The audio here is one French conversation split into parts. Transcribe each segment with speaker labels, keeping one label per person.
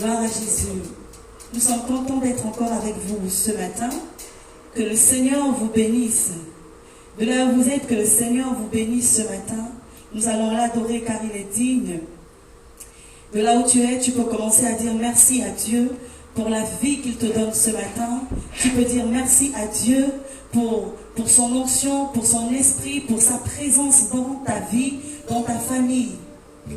Speaker 1: Gloire à Jésus. Nous sommes contents d'être encore avec vous ce matin. Que le Seigneur vous bénisse. De là où vous êtes, que le Seigneur vous bénisse ce matin. Nous allons l'adorer car il est digne. De là où tu es, tu peux commencer à dire merci à Dieu pour la vie qu'il te donne ce matin. Tu peux dire merci à Dieu pour son onction, pour son esprit, pour sa présence dans ta vie, dans ta famille.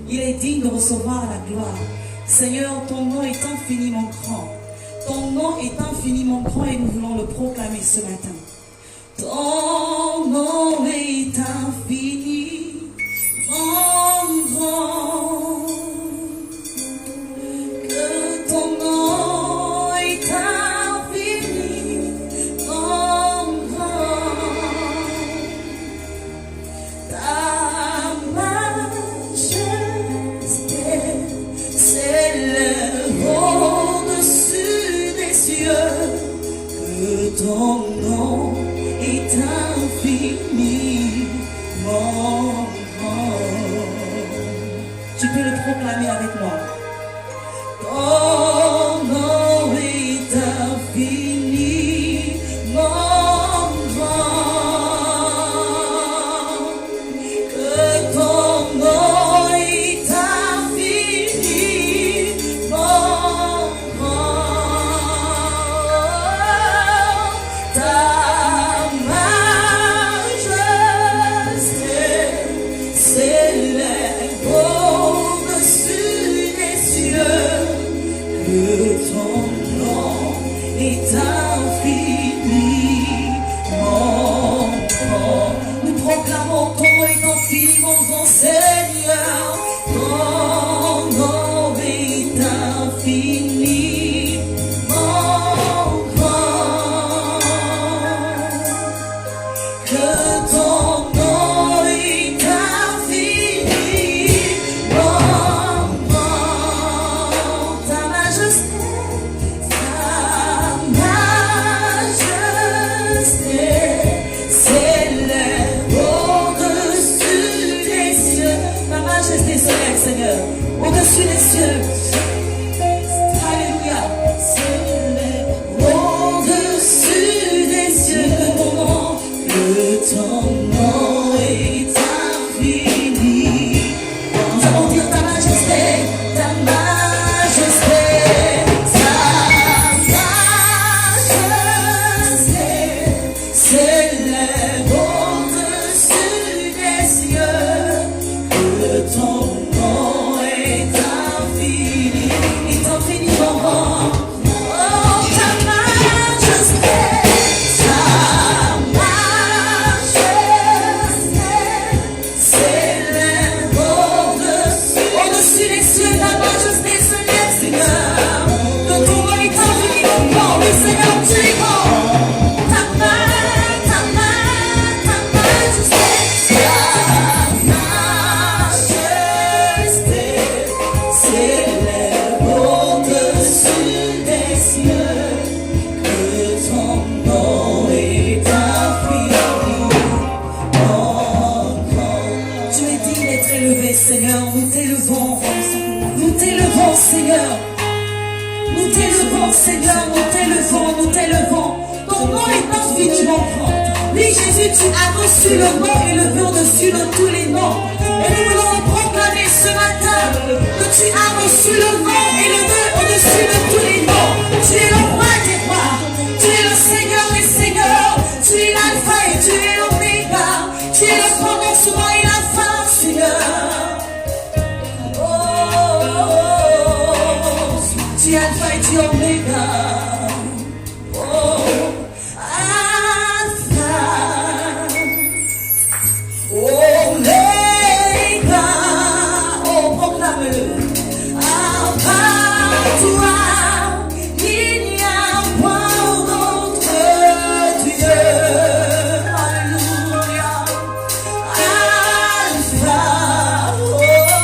Speaker 1: Il est digne de recevoir la gloire. Seigneur, ton nom est infiniment grand. Ton nom est infiniment grand et nous voulons le proclamer ce matin. Ton nom est infiniment grand. Que ton nom est infiniment grand. Ta majesté s'élève au-dessus des cieux. Que ton nom est infiniment grand. Tu peux le proclamer avec moi. Ton nom est infiniment grand. Que ton nom est infiniment grand. Ta majesté s'élève au-dessus des cieux. Que ton nom est infiniment grand. Nous proclamons ton nom est infiniment grand, Seigneur. Ton nom est infiniment grand. Que ton nom est infiniment grand. Ta majesté s'élève au-dessus des cieux. Ta majesté s'élève, Seigneur, au-dessus des cieux. Alléluia. S'élève au-dessus des cieux. Que ton nom est infini. Nous allons dire ta majesté, ta majesté. S'élève au-dessus des cieux. Que ton nom est infiniment grand. Oh, ta majesté s'élève au-dessus des cieux. Ta majesté s'élève, Seigneur. Que ton nom est infiniment grand. Oui, Seigneur, tu es grand. Seigneur, nous t'élevons, Seigneur. Nous t'élevons, Seigneur, nous t'élevons. Ton nom est infiniment grand. Oui, Jésus, tu as reçu le nom élevé au-dessus de tous les noms. Et nous voulons proclamer ce matin que tu as reçu le nom élevé au-dessus de tous les noms. Tu es le roi des rois. Tu es le Seigneur des seigneurs. Tu es l'alpha et tu es l'oméga. Tu es le commencement et la fin, Seigneur. Tu es alpha et tu es oméga. Oh, alpha, oméga. Oh, proclame-le. Alpha, toi, il n'y a point d'autre Dieu. Alléluia. Alpha, oméga.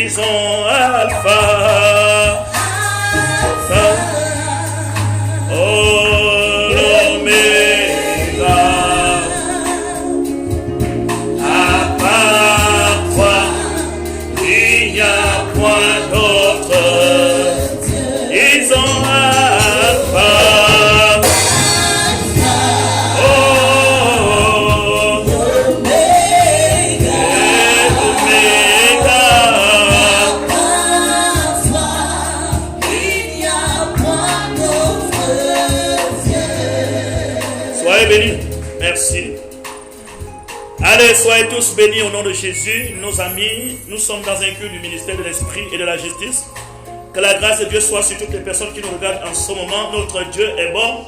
Speaker 2: disons Alpha, Oméga, à part toi, il n'y a point d'autre. Disons Alpha, bénis. Merci. Allez, soyez tous bénis au nom de Jésus. Nos amis, nous sommes dans un culte du ministère de l'Esprit et de la Justice. Que la grâce de Dieu soit sur toutes les personnes qui nous regardent en ce moment. Notre Dieu est bon.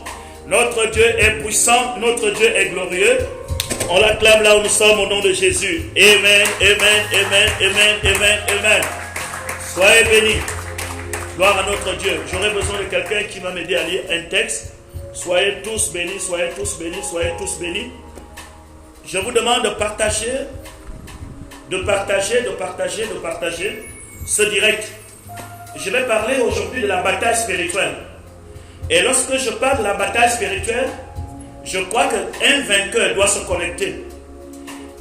Speaker 2: Notre Dieu est puissant. Notre Dieu est glorieux. On l'acclame là où nous sommes au nom de Jésus. Amen, amen, amen, amen, amen, amen. Soyez bénis. Gloire à notre Dieu. J'aurais besoin de quelqu'un qui va m'aider à lire un texte. Soyez tous bénis, soyez tous bénis, soyez tous bénis. Je vous demande de partager ce direct. Je vais parler aujourd'hui de la bataille spirituelle. Et lorsque je parle de la bataille spirituelle, je crois qu'un vainqueur doit se connecter.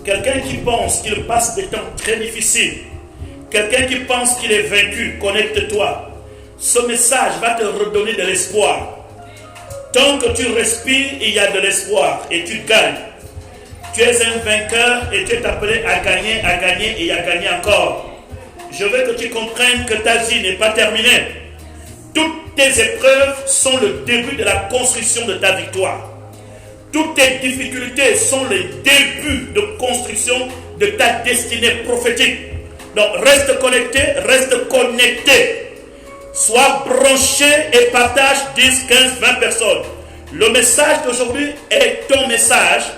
Speaker 2: Quelqu'un qui pense qu'il passe des temps très difficiles, quelqu'un qui pense qu'il est vaincu, connecte-toi. Ce message va te redonner de l'espoir. Tant que tu respires, il y a de l'espoir et tu gagnes. Tu es un vainqueur et tu es appelé à gagner et à gagner encore. Je veux que tu comprennes que ta vie n'est pas terminée. Toutes tes épreuves sont le début de la construction de ta victoire. Toutes tes difficultés sont le début de construction de ta destinée prophétique. Donc reste connecté, reste connecté. Sois branché et partage 10, 15, 20 personnes. Le message d'aujourd'hui est ton message.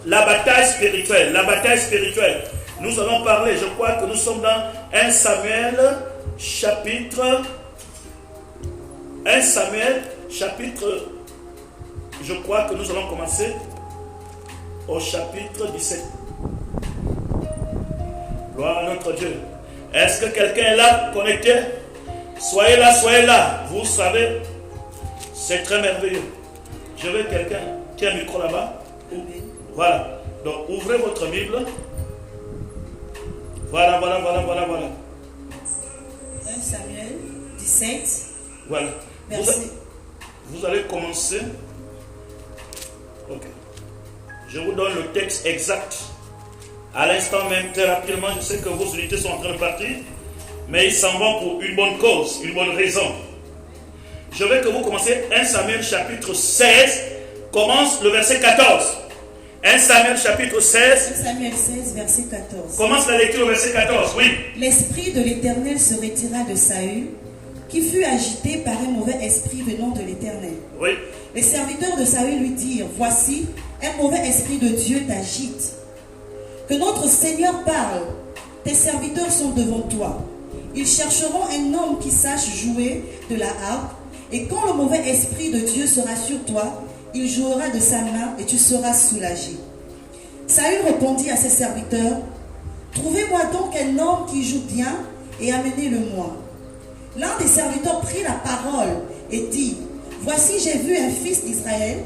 Speaker 2: La bataille spirituelle. La bataille spirituelle. Nous allons parler, je crois que nous sommes dans 1 Samuel chapitre, je crois que nous allons commencer au chapitre 17. Gloire à notre Dieu. Est-ce que quelqu'un est là, connecté? Soyez là, vous savez, c'est très merveilleux. Je veux quelqu'un qui a un micro là-bas. Voilà, donc ouvrez votre Bible. Voilà.
Speaker 1: 1 Samuel 17.
Speaker 2: Voilà. Vous allez commencer. Ok. Je vous donne le texte exact. À l'instant même, très rapidement, je sais que vos unités sont en train de partir. Mais ils s'en vont pour une bonne cause, une bonne raison. Je veux que vous commenciez 1 Samuel chapitre 16, commence le verset 14. 1 Samuel chapitre 16.
Speaker 1: 1 Samuel 16, verset 14.
Speaker 2: Commence la lecture au verset 14, oui.
Speaker 1: L'esprit de l'Éternel se retira de Saül, qui fut agité par un mauvais esprit venant de l'Éternel.
Speaker 2: Oui.
Speaker 1: Les serviteurs de Saül lui dirent, voici, un mauvais esprit de Dieu t'agite. Que notre Seigneur parle, tes serviteurs sont devant toi. Ils chercheront un homme qui sache jouer de la harpe, et quand le mauvais esprit de Dieu sera sur toi, il jouera de sa main et tu seras soulagé. Saül répondit à ses serviteurs, trouvez-moi donc un homme qui joue bien et amenez-le-moi. L'un des serviteurs prit la parole et dit, voici j'ai vu un fils d'Israël,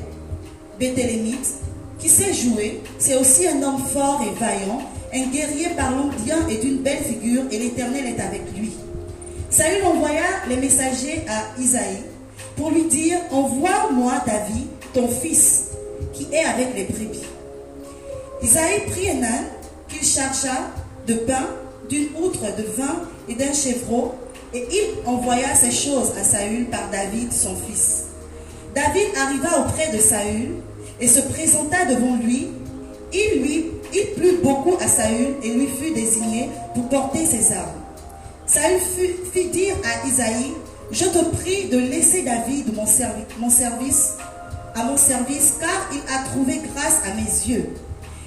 Speaker 1: Béthélémite, qui sait jouer, c'est aussi un homme fort et vaillant, un guerrier parlant bien et d'une belle figure, et l'Éternel est avec lui. Saül envoya les messagers à Isaïe pour lui dire, envoie-moi David, ton fils, qui est avec les brebis. Isaïe prit un âne qu'il chargea de pain, d'une outre de vin et d'un chevreau, et il envoya ces choses à Saül par David, son fils. David arriva auprès de Saül et se présenta devant lui. Il plut beaucoup à Saül et lui fut désigné pour porter ses armes. Saül fit dire à Isaïe, je te prie de laisser David à mon service, car il a trouvé grâce à mes yeux.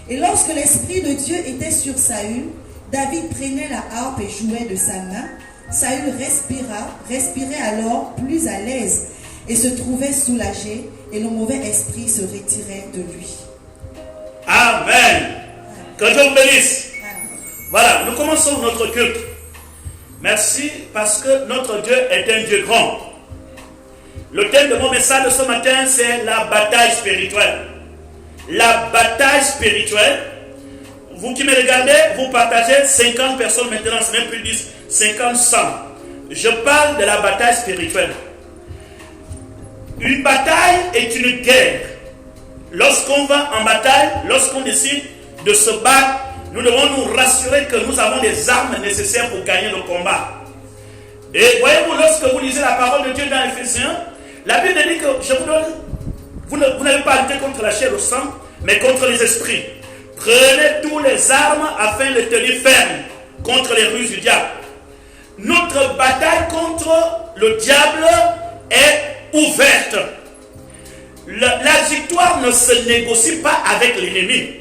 Speaker 1: Et lorsque l'Esprit de Dieu était sur Saül, David prenait la harpe et jouait de sa main. Saül respirait alors plus à l'aise et se trouvait soulagé, et le mauvais esprit se retirait de lui.
Speaker 2: Amen. Que Dieu vous bénisse. Voilà, nous commençons notre culte. Merci parce que notre Dieu est un Dieu grand. Le thème de mon message de ce matin, c'est la bataille spirituelle. La bataille spirituelle. Vous qui me regardez, vous partagez 50 personnes maintenant, c'est même plus 10, 50, 100. Je parle de la bataille spirituelle. Une bataille est une guerre. Lorsqu'on va en bataille, lorsqu'on décide de se battre, nous devons nous rassurer que nous avons les armes nécessaires pour gagner le combat. Et voyez-vous, lorsque vous lisez la parole de Dieu dans Éphésiens, la Bible dit que je vous donne, vous n'avez pas à lutter contre la chair ou le sang, mais contre les esprits. Prenez tous les armes afin de tenir ferme contre les ruses du diable. Notre bataille contre le diable est ouverte. La victoire ne se négocie pas avec l'ennemi.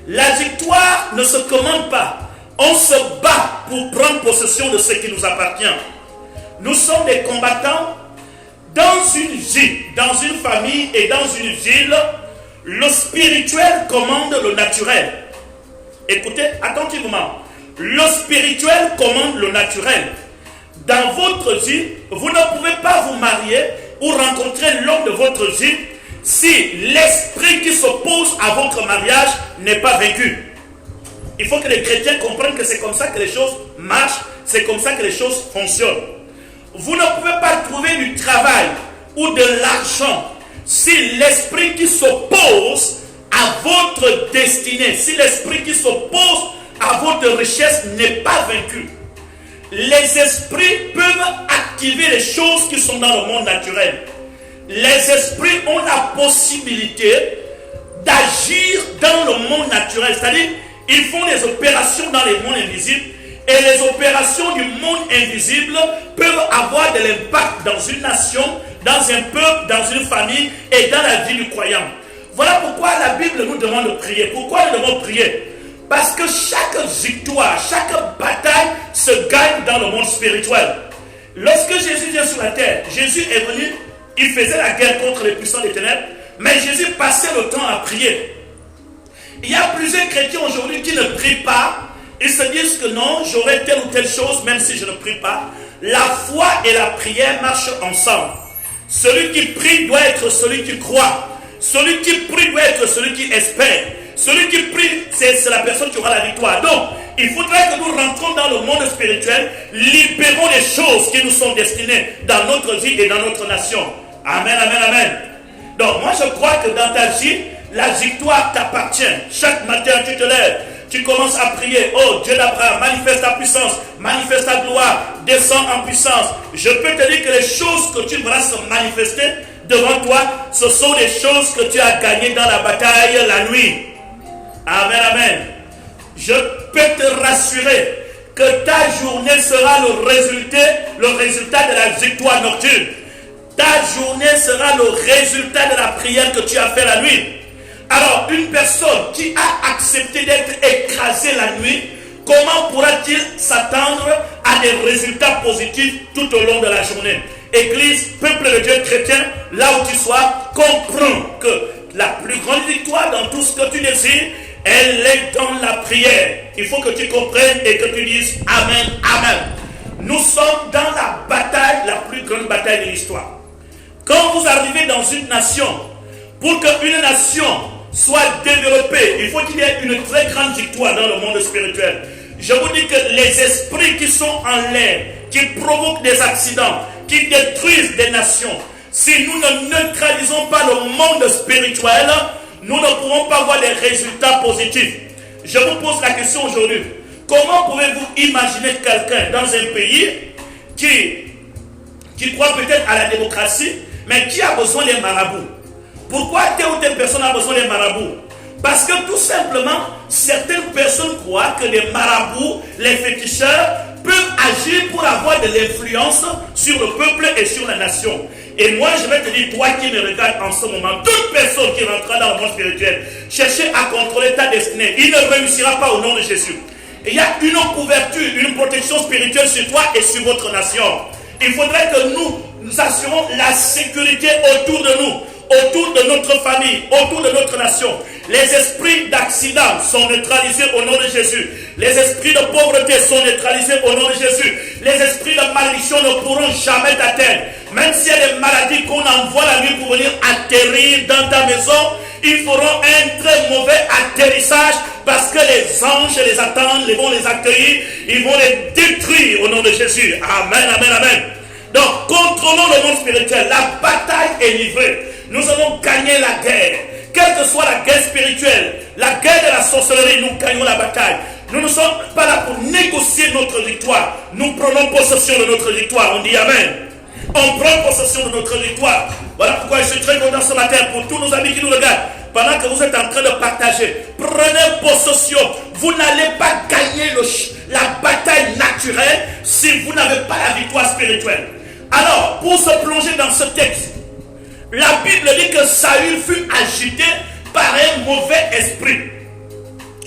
Speaker 2: La victoire ne se commande pas. On se bat pour prendre possession de ce qui nous appartient. Nous sommes des combattants dans une vie, dans une famille et dans une ville. Le spirituel commande le naturel. Écoutez attentivement. Le spirituel commande le naturel. Dans votre vie, vous ne pouvez pas vous marier ou rencontrer l'homme de votre vie si l'esprit qui s'oppose à votre mariage n'est pas vaincu. Il faut que les chrétiens comprennent que c'est comme ça que les choses marchent, c'est comme ça que les choses fonctionnent. Vous ne pouvez pas trouver du travail ou de l'argent si l'esprit qui s'oppose à votre destinée, si l'esprit qui s'oppose à votre richesse n'est pas vaincu. Les esprits peuvent activer les choses qui sont dans le monde naturel. Les esprits ont la possibilité d'agir dans le monde naturel. C'est-à-dire, ils font des opérations dans les mondes invisibles. Et les opérations du monde invisible peuvent avoir de l'impact dans une nation, dans un peuple, dans une famille et dans la vie du croyant. Voilà pourquoi la Bible nous demande de prier. Pourquoi nous devons prier? Parce que chaque victoire, chaque bataille se gagne dans le monde spirituel. Lorsque Jésus vient sur la terre, Jésus est venu, il faisait la guerre contre les puissants des ténèbres, mais Jésus passait le temps à prier. Il y a plusieurs chrétiens aujourd'hui qui ne prient pas. Ils se disent que non, j'aurai telle ou telle chose même si je ne prie pas. La foi et la prière marchent ensemble. Celui qui prie doit être celui qui croit. Celui qui prie doit être celui qui espère. Celui qui prie, c'est la personne qui aura la victoire. Donc, il faudrait que nous rentrons dans le monde spirituel, libérons les choses qui nous sont destinées dans notre vie et dans notre nation. Amen, amen, amen. Donc, moi je crois que dans ta vie, la victoire t'appartient. Chaque matin, tu te lèves, tu commences à prier. Oh Dieu d'Abraham, manifeste ta puissance, manifeste ta gloire, descends en puissance. Je peux te dire que les choses que tu verras se manifester devant toi, ce sont les choses que tu as gagnées dans la bataille la nuit. Amen, amen. Je peux te rassurer que ta journée sera le résultat de la victoire nocturne. Ta journée sera le résultat de la prière que tu as fait la nuit. Alors, une personne qui a accepté d'être écrasée la nuit, comment pourra-t-il s'attendre à des résultats positifs tout au long de la journée? Église, peuple de Dieu chrétien, là où tu sois, comprends que la plus grande victoire dans tout ce que tu désires, elle est dans la prière. Il faut que tu comprennes et que tu dises Amen, Amen. Nous sommes dans la bataille, la plus grande bataille de l'histoire. Quand vous arrivez dans une nation, pour qu'une nation soit développée, il faut qu'il y ait une très grande victoire dans le monde spirituel. Je vous dis que les esprits qui sont en l'air, qui provoquent des accidents, qui détruisent des nations, si nous ne neutralisons pas le monde spirituel, nous ne pourrons pas avoir des résultats positifs. Je vous pose la question aujourd'hui. Comment pouvez-vous imaginer quelqu'un dans un pays qui croit peut-être à la démocratie, mais qui a besoin des marabouts? Pourquoi telle ou telle personne a besoin des marabouts? Parce que tout simplement, certaines personnes croient que les marabouts, les féticheurs, peuvent agir pour avoir de l'influence sur le peuple et sur la nation. Et moi, je vais te dire, toi qui me regardes en ce moment, toute personne qui rentrera dans le monde spirituel, chercher à contrôler ta destinée, il ne réussira pas au nom de Jésus. Il y a une couverture, une protection spirituelle sur toi et sur votre nation. Il faudrait que nous assurons la sécurité autour de nous. autour de notre famille, autour de notre nation. Les esprits d'accident sont neutralisés au nom de Jésus. Les esprits de pauvreté sont neutralisés au nom de Jésus. Les esprits de malédiction ne pourront jamais t'atteindre. Même s'il y a des maladies qu'on envoie la nuit pour venir atterrir dans ta maison, ils feront un très mauvais atterrissage parce que les anges les attendent, ils vont les accueillir, ils vont les détruire au nom de Jésus. Amen, amen, amen. Donc, contrôlons le monde spirituel. La bataille est livrée. Nous allons gagner la guerre. Quelle que soit la guerre spirituelle, la guerre de la sorcellerie, nous gagnons la bataille. Nous ne sommes pas là pour négocier notre victoire. Nous prenons possession de notre victoire. On dit Amen. On prend possession de notre victoire. Voilà pourquoi je suis très content ce matin pour tous nos amis qui nous regardent. Pendant que vous êtes en train de partager, prenez possession. Vous n'allez pas gagner la bataille naturelle si vous n'avez pas la victoire spirituelle. Alors, pour se plonger dans ce texte, la Bible dit que Saül fut agité par un mauvais esprit.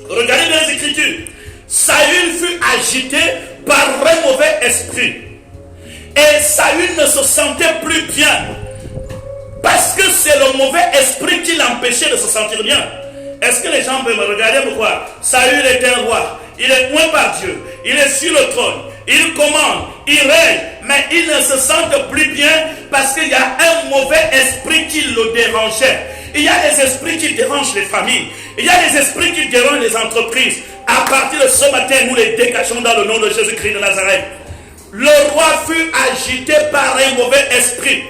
Speaker 2: Regardez dans les Écritures. Saül fut agité par un mauvais esprit. Et Saül ne se sentait plus bien. Parce que c'est le mauvais esprit qui l'empêchait de se sentir bien. Est-ce que les gens peuvent me regarder pourquoi? Saül est un roi. Il est oint par Dieu. Il est sur le trône. Il commande. Il règne. Mais il ne se sent plus bien parce qu'il y a un mauvais esprit qui le dérangeait. Il y a des esprits qui dérangent les familles. Il y a des esprits qui dérangent les entreprises. À partir de ce matin, nous les dégageons dans le nom de Jésus-Christ de Nazareth. Le roi fut agité par un mauvais esprit.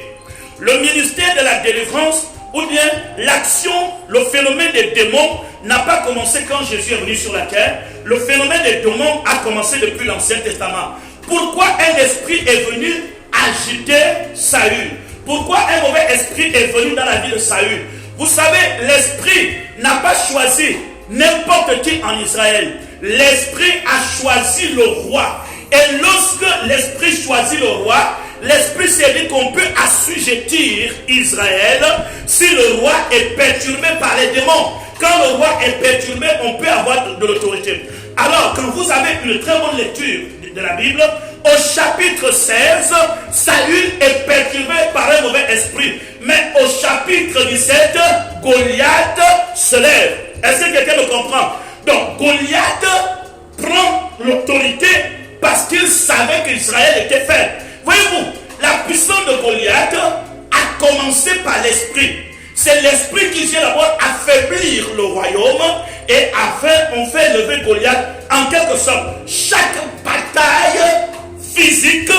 Speaker 2: Le ministère de la délivrance, ou bien l'action, le phénomène des démons n'a pas commencé quand Jésus est venu sur la terre. Le phénomène des démons a commencé depuis l'Ancien Testament. Pourquoi un esprit est venu agiter Saül? Pourquoi un mauvais esprit est venu dans la vie de Saül? Vous savez, l'esprit n'a pas choisi n'importe qui en Israël. L'esprit a choisi le roi. Et lorsque l'esprit choisit le roi, l'esprit s'est dit qu'on peut assujettir Israël si le roi est perturbé par les démons. Quand le roi est perturbé, on peut avoir de l'autorité. Alors, quand vous avez une très bonne lecture de la Bible, au chapitre 16, Saül est perturbé par un mauvais esprit. Mais au chapitre 17, Goliath se lève. Est-ce que quelqu'un me comprend? Donc, Goliath prend l'autorité parce qu'il savait qu'Israël était faible. Voyez-vous, la puissance de Goliath a commencé par l'esprit. C'est l'esprit qui vient d'abord affaiblir le royaume et on fait lever Goliath en quelque sorte. Chaque bataille physique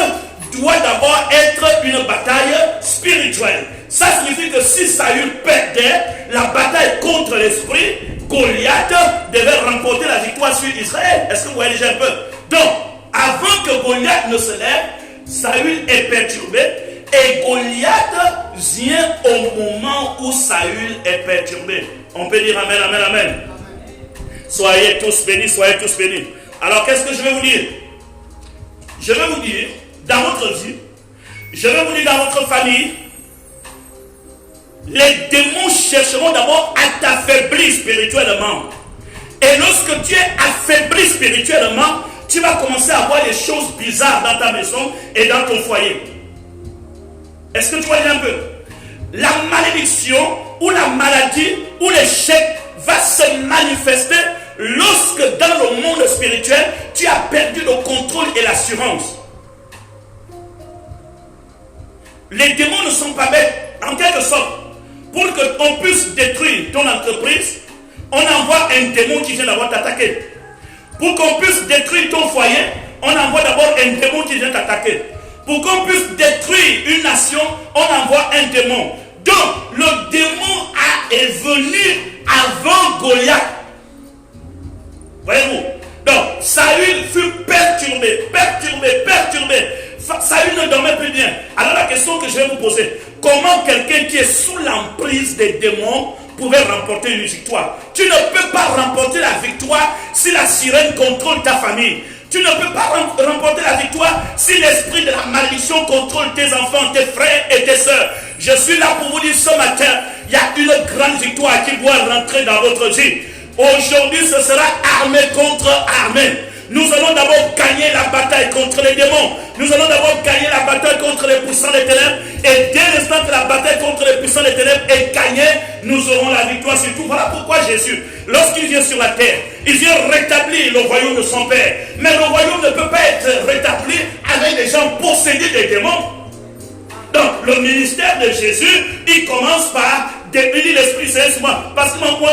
Speaker 2: doit d'abord être une bataille spirituelle. Ça signifie que si Saül perdait la bataille contre l'esprit, Goliath devait remporter la victoire sur Israël. Est-ce que vous voyez déjà un peu? Donc, avant que Goliath ne se lève, Saül est perturbé et Goliath vient au moment où Saül est perturbé. On peut dire Amen, Amen, Amen. Soyez tous bénis, soyez tous bénis. Alors qu'est-ce que je vais vous dire? Je vais vous dire, dans votre vie, je vais vous dire dans votre famille, les démons chercheront d'abord à t'affaiblir spirituellement. Et lorsque tu es affaibli spirituellement, tu vas commencer à voir des choses bizarres dans ta maison et dans ton foyer. Est-ce que tu vois un peu? La malédiction ou la maladie ou l'échec va se manifester lorsque dans le monde spirituel, tu as perdu le contrôle et l'assurance. Les démons ne sont pas bêtes. En quelque sorte, pour qu'on puisse détruire ton entreprise, on envoie un démon qui vient d'abord t'attaquer. Pour qu'on puisse détruire ton foyer, on envoie d'abord un démon qui vient t'attaquer. Pour qu'on puisse détruire une nation, on envoie un démon. Donc, le démon est venu avant Goliath. Voyez-vous? Donc, Saül fut perturbé. Saül ne dormait plus bien. Alors, la question que je vais vous poser, comment quelqu'un qui est sous l'emprise des démons pouvait remporter une victoire? Tu ne peux pas remporter la victoire si la sirène contrôle ta famille. Tu ne peux pas remporter la victoire si l'esprit de la malédiction contrôle tes enfants, tes frères et tes sœurs. Je suis là pour vous dire ce matin, il y a une grande victoire qui doit rentrer dans votre vie. Aujourd'hui, ce sera armée contre armée. Nous allons d'abord gagner la bataille contre les démons. Nous allons d'abord gagner la bataille contre les puissants des ténèbres. Et dès l'instant que la bataille contre les puissants des ténèbres est gagnée, nous aurons la victoire sur tout. Voilà pourquoi Jésus, lorsqu'il vient sur la terre, il vient rétablir le royaume de son Père. Mais le royaume ne peut pas être rétabli avec des gens possédés des démons. Donc, le ministère de Jésus, il commence par délivrer l'Esprit Saint, parce que moi,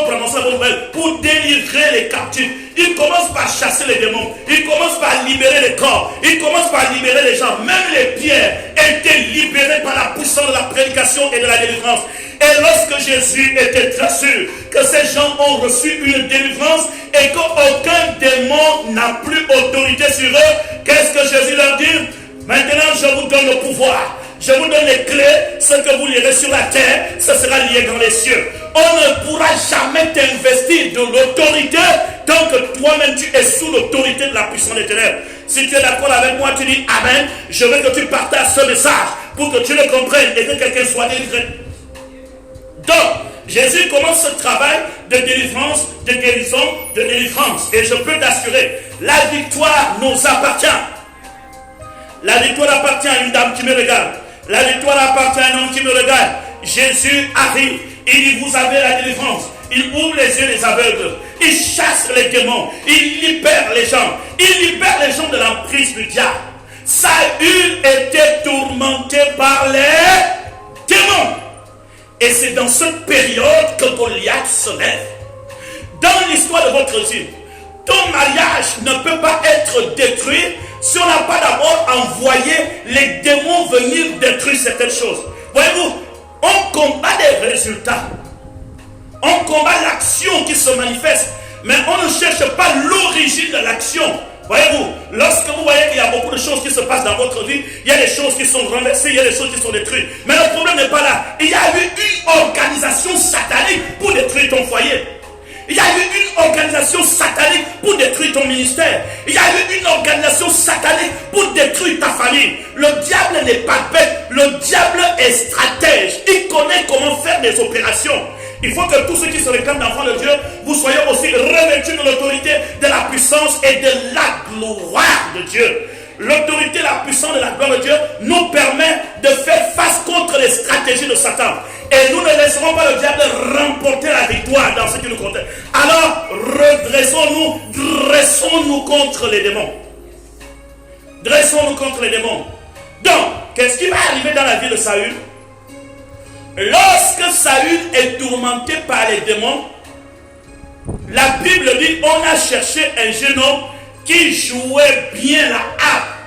Speaker 2: pour délivrer les captifs. Il commence par chasser les démons. Il commence par libérer les corps. Il commence par libérer les gens. Même les pierres étaient libérées par la puissance de la prédication et de la délivrance. Et lorsque Jésus était très sûr que ces gens ont reçu une délivrance et qu'aucun démon n'a plus autorité sur eux, qu'est-ce que Jésus leur dit? Maintenant, je vous donne le pouvoir. Je vous donne les clés. Ce que vous lirez sur la terre, ce sera lié dans les cieux. On ne pourra jamais t'investir de l'autorité tant que toi-même tu es sous l'autorité de la puissance des ténèbres. Si tu es d'accord avec moi, tu dis Amen. Je veux que tu partages ce message pour que tu le comprennes et que quelqu'un soit délivré. Donc, Jésus commence ce travail de délivrance, de guérison, de délivrance. Et je peux t'assurer, la victoire nous appartient. La victoire appartient à une dame qui me regarde. La victoire appartient à un homme qui me regarde. Jésus arrive. Il dit, vous avez la délivrance. Il ouvre les yeux des aveugles. Il chasse les démons. Il libère les gens. Il libère les gens de l'emprise du diable. Saül était tourmenté par les démons. Et c'est dans cette période que Goliath se lève. Dans l'histoire de votre vie, ton mariage ne peut pas être détruit si on n'a pas d'abord envoyé les démons venir détruire certaines choses. Voyez-vous, on combat des résultats. On combat l'action qui se manifeste. Mais on ne cherche pas l'origine de l'action. Voyez-vous, lorsque vous voyez qu'il y a beaucoup de choses qui se passent dans votre vie, il y a des choses qui sont renversées, il y a des choses qui sont détruites. Mais le problème n'est pas là. Il y a eu une organisation satanique pour détruire ton foyer. Il y a eu une organisation satanique pour détruire ton ministère. Il y a eu une organisation satanique pour détruire ta famille. Le diable n'est pas bête. Le diable est stratège. Il connaît comment faire des opérations. Il faut que tous ceux qui se réclament d'enfants de Dieu, vous soyez aussi revêtus de l'autorité, de la puissance et de la gloire de Dieu. L'autorité, la puissance et la gloire de Dieu nous permet de faire face contre les stratégies de Satan. Et nous ne laisserons pas le diable remporter la victoire dans ce qui nous concerne. Alors, redressons-nous, dressons-nous contre les démons. Dressons-nous contre les démons. Donc, qu'est-ce qui va arriver dans la vie de Saül? Lorsque Saül est tourmenté par les démons, la Bible dit on a cherché un jeune homme qui jouait bien la harpe,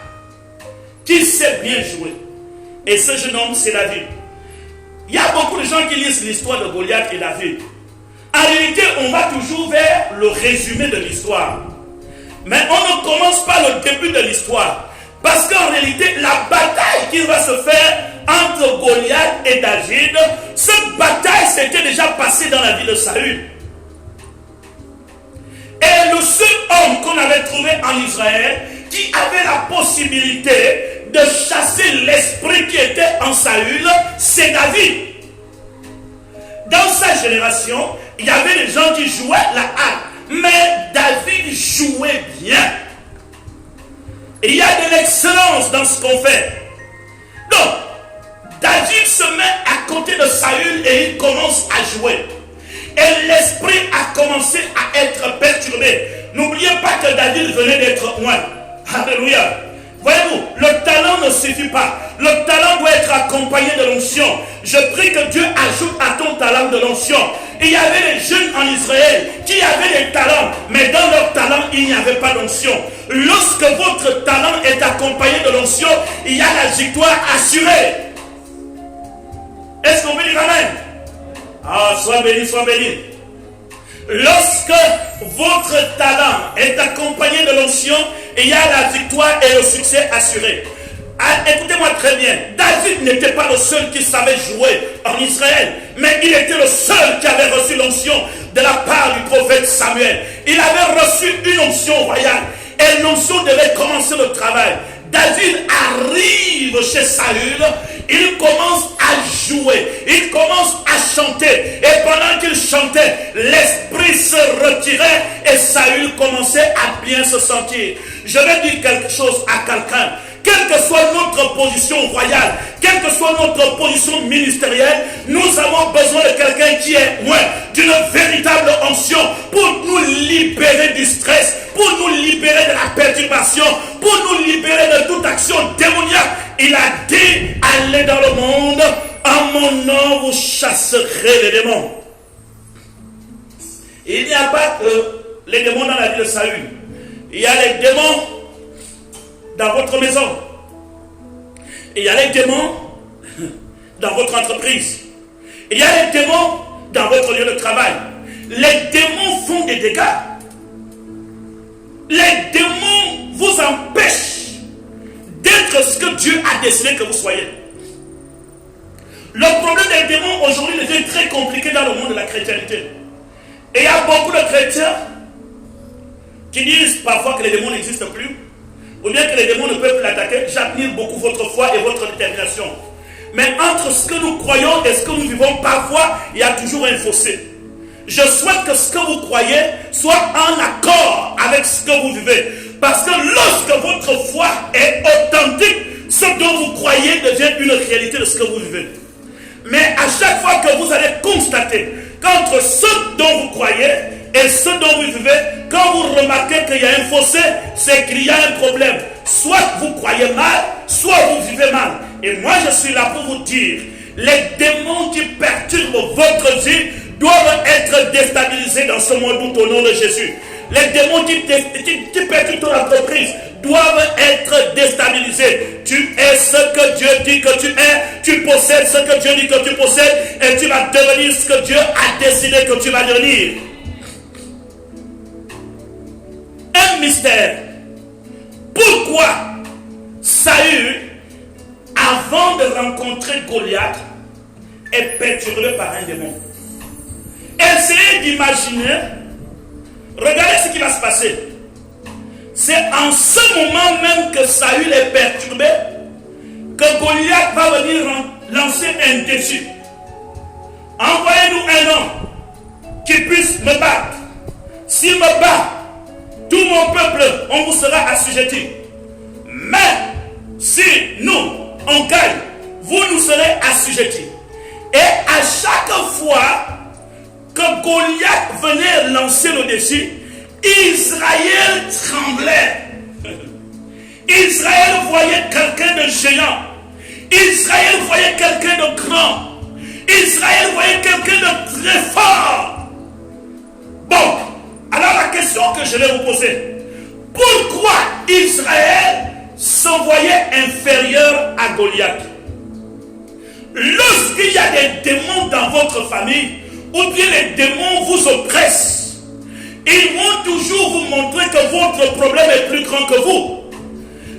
Speaker 2: qui sait bien jouer. Et ce jeune homme, c'est David. Il y a beaucoup de gens qui lisent l'histoire de Goliath et David. En réalité, on va toujours vers le résumé de l'histoire. Mais on ne commence pas le début de l'histoire. Parce qu'en réalité, la bataille qui va se faire entre Goliath et David, cette bataille s'était déjà passée dans la vie de Saül. Et le seul homme qu'on avait trouvé en Israël qui avait la possibilité de chasser l'esprit qui était en Saül, c'est David. Dans sa génération, il y avait des gens qui jouaient la harpe, mais David jouait bien. Il y a de l'excellence dans ce qu'on fait. Donc, David se met à côté de Saül et il commence à jouer. Et l'esprit a commencé à être perturbé. N'oubliez pas que David venait d'être oint. Alléluia. Voyez-vous, le talent ne suffit pas. Le talent doit être accompagné de l'onction. Je prie que Dieu ajoute à ton talent de l'onction. Il y avait des jeunes en Israël qui avaient des talents, mais dans leur talent, il n'y avait pas d'onction. Lorsque votre talent est accompagné de l'onction, il y a la victoire assurée. Est-ce qu'on peut dire amen? Ah, sois béni, sois béni. Lorsque votre talent est accompagné de l'onction, il y a la victoire et le succès assuré. Ah, écoutez-moi très bien, David n'était pas le seul qui savait jouer en Israël, mais il était le seul qui avait reçu l'onction de la part du prophète Samuel. Il avait reçu une onction royale et l'onction devait commencer le travail. David arrive chez Saül, il commence à jouer, il commence à chanter. Et pendant qu'il chantait, l'esprit il se retirait et Saül commençait à bien se sentir. Je vais dire quelque chose à quelqu'un. Quelle que soit notre position royale, quelle que soit notre position ministérielle, nous avons besoin de quelqu'un qui est d'une véritable onction pour nous libérer du stress, pour nous libérer de la perturbation, pour nous libérer de toute action démoniaque. Il a dit, allez dans le monde, en mon nom vous chasserez les démons. Il n'y a pas que les démons dans la vie de Saül. Il y a les démons dans votre maison. Il y a les démons dans votre entreprise. Il y a les démons dans votre lieu de travail. Les démons font des dégâts. Les démons vous empêchent d'être ce que Dieu a décidé que vous soyez. Le problème des démons aujourd'hui devient très compliqué dans le monde de la chrétienté. Et il y a beaucoup de chrétiens qui disent parfois que les démons n'existent plus, ou bien que les démons ne peuvent plus l'attaquer. J'admire beaucoup votre foi et votre détermination. Mais entre ce que nous croyons et ce que nous vivons, parfois, il y a toujours un fossé. Je souhaite que ce que vous croyez soit en accord avec ce que vous vivez. Parce que lorsque votre foi est authentique, ce dont vous croyez devient une réalité de ce que vous vivez. Mais à chaque fois que vous allez constater qu'entre ce dont vous croyez et ce dont vous vivez, quand vous remarquez qu'il y a un fossé, c'est qu'il y a un problème. Soit vous croyez mal, soit vous vivez mal. Et moi je suis là pour vous dire, les démons qui perturbent votre vie doivent être déstabilisés dans ce monde au nom de Jésus. Les démons qui perturbent ton entreprise doivent être déstabilisés. Tu es ce que Dieu dit que tu es, tu possèdes ce que Dieu dit que tu possèdes, et tu vas devenir ce que Dieu a décidé que tu vas devenir. Un mystère. Pourquoi Saül, avant de rencontrer Goliath, est perturbé par un démon? Essayez d'imaginer, regardez ce qui va se passer. C'est en ce moment même que Saül est perturbé que Goliath va venir lancer un défi. Envoyez-nous un homme qui puisse me battre. S'il me bat, tout mon peuple, on vous sera assujetti. Mais si nous, on gagne, vous nous serez assujettis. Et à chaque fois que Goliath venait lancer le défi, Israël tremblait. Israël voyait quelqu'un de géant. Israël voyait quelqu'un de grand. Israël voyait quelqu'un de très fort. Bon, alors la question que je vais vous poser, pourquoi Israël se voyait inférieur à Goliath? Lorsqu'il y a des démons dans votre famille, ou bien les démons vous oppressent, ils vont toujours vous montrer que votre problème est plus grand que vous.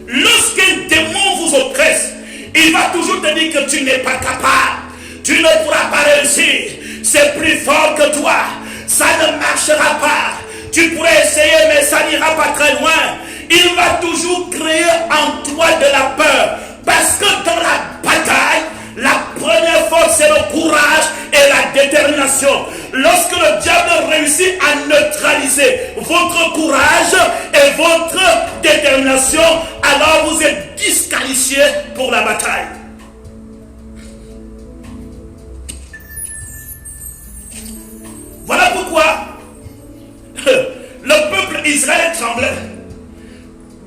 Speaker 2: Lorsqu'un démon vous oppresse, il va toujours te dire que tu n'es pas capable, tu ne pourras pas réussir, c'est plus fort que toi, ça ne marchera pas, tu pourrais essayer mais ça n'ira pas très loin. Il va toujours créer en toi de la peur, parce que dans la bataille, la première force c'est le courage et la détermination. Lorsque le diable réussit à neutraliser votre courage et votre détermination, alors vous êtes disqualifié pour la bataille. Voilà pourquoi le peuple Israël tremblait.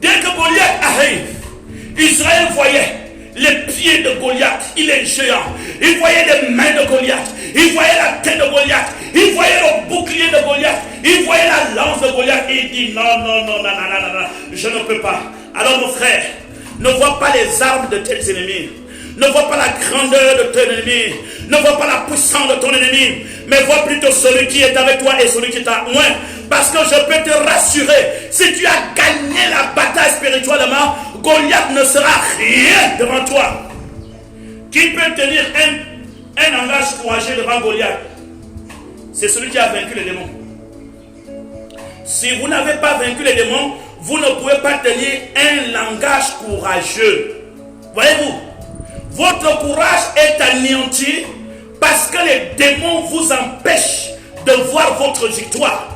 Speaker 2: Dès que Goliath arrive, Israël voyait les pieds de Goliath, il est géant. Il voyait les mains de Goliath, il voyait la tête de Goliath, il voyait le bouclier de Goliath, il voyait la lance de Goliath. Et il dit non, je ne peux pas. Alors mon frère, ne vois pas les armes de tes ennemis, ne vois pas la grandeur de ton ennemi, ne vois pas la puissance de ton ennemi, mais vois plutôt celui qui est avec toi et celui qui t'a loin. Parce que je peux te rassurer, si tu as gagné la bataille spirituellement, Goliath ne sera rien devant toi. Qui peut tenir un langage courageux devant Goliath? C'est celui qui a vaincu les démons. Si vous n'avez pas vaincu les démons, vous ne pouvez pas tenir un langage courageux. Voyez-vous, votre courage est anéanti parce que les démons vous empêchent de voir votre victoire.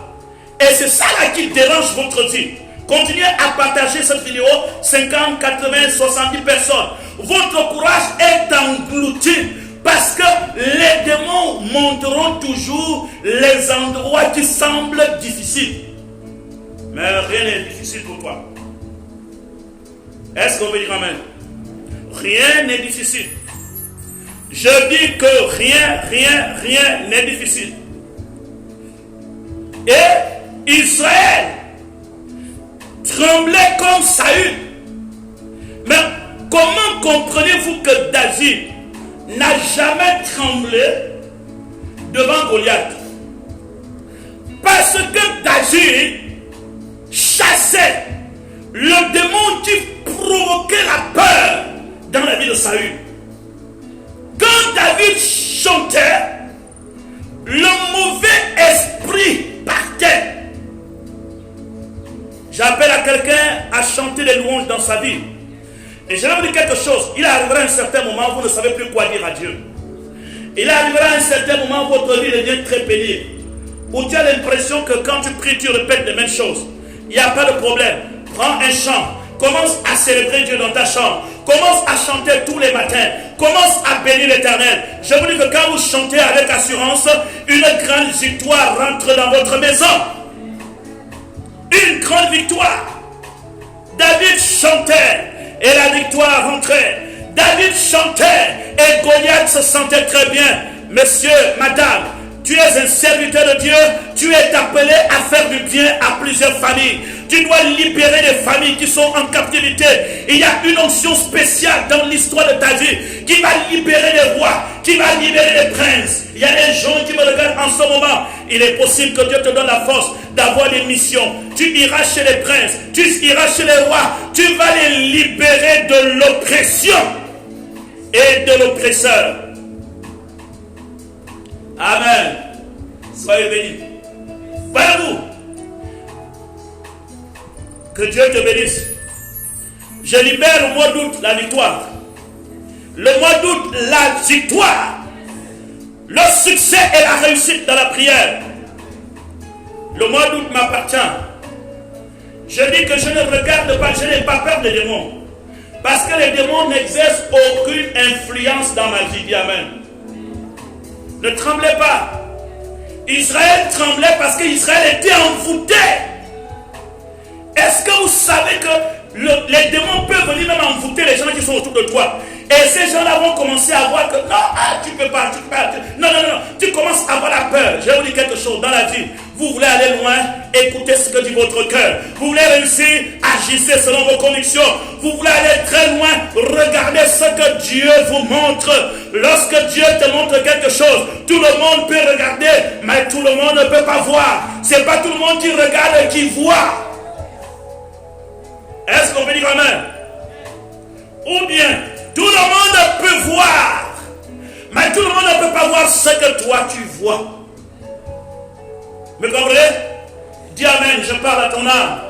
Speaker 2: Et c'est ça là qui dérange votre vie. Continuez à partager cette vidéo, 50, 80, 70 personnes. Votre courage est englouti parce que les démons montreront toujours les endroits qui semblent difficiles. Mais rien n'est difficile pour toi. Est-ce qu'on peut dire amen? Rien n'est difficile. Je dis que rien n'est difficile. Et Israël tremblait comme Saül. Mais comment comprenez-vous que David n'a jamais tremblé devant Goliath? Parce que David chassait le démon qui provoquait la peur dans la vie de Saül. Quand David chantait, le mauvais esprit partait. J'appelle à quelqu'un à chanter les louanges dans sa vie. Et je vais vous dire quelque chose. Il arrivera un certain moment où vous ne savez plus quoi dire à Dieu. Il arrivera un certain moment où votre vie devient très pénible. Où tu as l'impression que quand tu pries, tu répètes les mêmes choses. Il n'y a pas de problème. Prends un chant. Commence à célébrer Dieu dans ta chambre. Commence à chanter tous les matins. Commence à bénir l'Éternel. Je vous dis que quand vous chantez avec assurance, une grande victoire rentre dans votre maison. Une grande victoire. David chantait et la victoire rentrait. David chantait et Goliath se sentait très bien. Monsieur, madame, tu es un serviteur de Dieu. Tu es appelé à faire du bien à plusieurs familles. Tu dois libérer les familles qui sont en captivité. Il y a une onction spéciale dans l'histoire de ta vie qui va libérer les rois, qui va libérer les princes. Il y a des gens qui me regardent en ce moment. Il est possible que Dieu te donne la force d'avoir des missions. Tu iras chez les princes, tu iras chez les rois. Tu vas les libérer de l'oppression et de l'oppresseur. Amen. Soyez bénis. Voyez-vous, que Dieu te bénisse. Je libère le mois d'août la victoire. Le mois d'août, la victoire. Le succès et la réussite dans la prière. Le mois d'août m'appartient. Je dis que je ne regarde pas, je n'ai pas peur des démons. Parce que les démons n'exercent aucune influence dans ma vie. Dis amen. Ne tremblez pas. Israël tremblait parce qu'Israël était envoûté. Est-ce que vous savez que les démons peuvent venir même envoûter les gens qui sont autour de toi? Et ces gens-là vont commencer à voir que non, tu peux pas, non, tu commences à avoir la peur. Je vais vous dire quelque chose dans la vie. Vous voulez aller loin, écoutez ce que dit votre cœur. Vous voulez réussir, agissez selon vos convictions. Vous voulez aller très loin, regardez ce que Dieu vous montre. Lorsque Dieu te montre quelque chose, tout le monde peut regarder, mais tout le monde ne peut pas voir. C'est pas tout le monde qui regarde et qui voit. Est-ce qu'on peut dire amen? Ou bien, tout le monde peut voir, mais tout le monde ne peut pas voir ce que toi tu vois. Me comprenez? Dis amen, je parle à ton âme.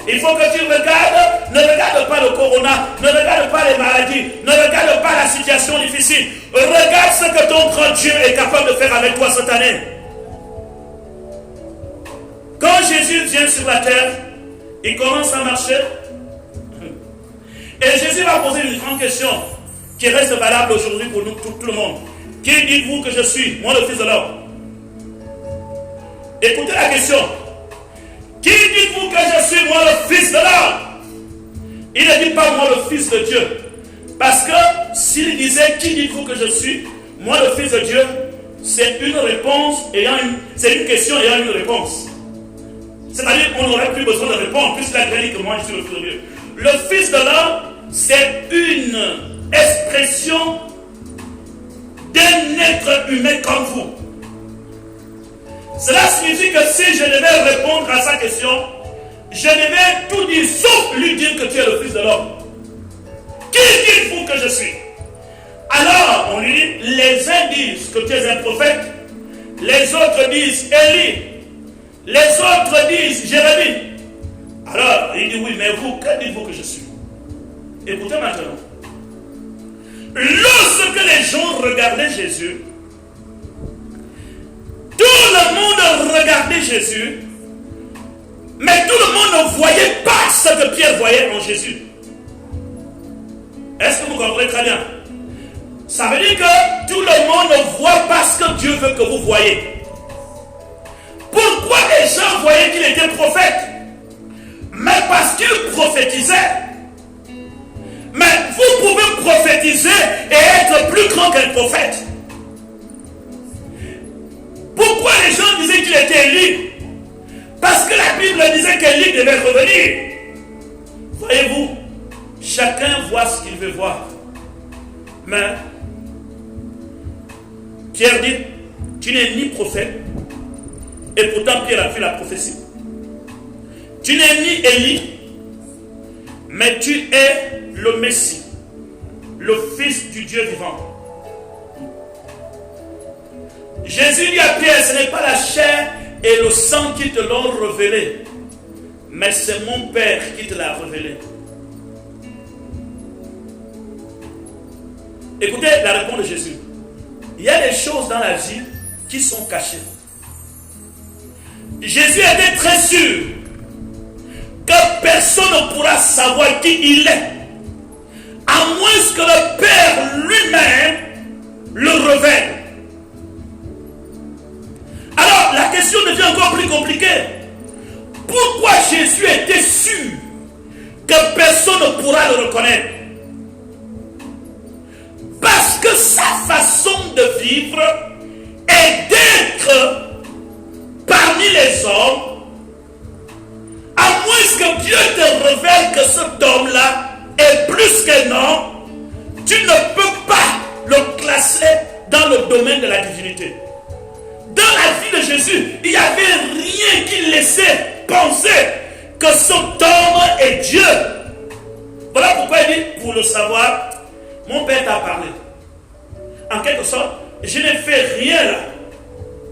Speaker 2: Il faut que tu regardes, ne regarde pas le corona, ne regarde pas les maladies, ne regarde pas la situation difficile. Regarde ce que ton grand Dieu est capable de faire avec toi cette année. Quand Jésus vient sur la terre, il commence à marcher. Et Jésus va poser une grande question qui reste valable aujourd'hui pour nous, tout le monde. Qui dites-vous que je suis, moi le Fils de l'homme? Écoutez la question. Qui dites-vous que je suis, moi le Fils de l'homme? Il ne dit pas moi le Fils de Dieu. Parce que s'il disait qui dites-vous que je suis, moi le Fils de Dieu, c'est une réponse c'est une question ayant une réponse. C'est-à-dire qu'on n'aurait plus besoin de répondre puisqu'il a dit que moi je suis le Fils de Dieu. Le Fils de l'homme, c'est une expression d'un être humain comme vous. Cela signifie que si je devais répondre à sa question, je devais tout dire sauf lui dire que tu es le Fils de l'homme. Qui dites-vous que je suis? Alors, on lui dit, les uns disent que tu es un prophète, les autres disent Élie, les autres disent Jérémie. Alors, il dit oui, mais vous, que dites-vous que je suis? Écoutez maintenant. Lorsque les gens regardaient Jésus, tout le le monde regardait Jésus, mais tout le monde ne voyait pas ce que Pierre voyait en Jésus. Est-ce que vous comprenez très bien? Ça veut dire que tout le monde ne voit pas ce que Dieu veut que vous voyez. Pourquoi les gens voyaient qu'il était prophète? Mais parce qu'il prophétisait. Mais vous pouvez prophétiser et être plus grand qu'un prophète. Pourquoi les gens disaient qu'il était Élie? Parce que la Bible disait qu'Élie devait revenir. Voyez-vous, chacun voit ce qu'il veut voir. Mais Pierre dit, tu n'es ni prophète, et pourtant Pierre a fait la prophétie. Tu n'es ni Élie, mais tu es le Messie, le Fils du Dieu vivant. Jésus dit à Pierre, ce n'est pas la chair et le sang qui te l'ont révélé, mais c'est mon Père qui te l'a révélé. Écoutez la réponse de Jésus. Il y a des choses dans la vie qui sont cachées. Jésus était très sûr que personne ne pourra savoir qui il est, à moins que le Père lui-même le révèle. Alors, la question devient encore plus compliquée. Pourquoi Jésus était sûr que personne ne pourra le reconnaître? Parce que sa façon de vivre est d'être parmi les hommes, à moins que Dieu te révèle que cet homme-là est plus qu'un homme, tu ne peux pas le classer dans le domaine de la divinité. Dans la vie de Jésus, il n'y avait rien qui laissait penser que cet homme est Dieu. Voilà pourquoi il dit, pour le savoir, mon Père t'a parlé. En quelque sorte, je n'ai fait rien là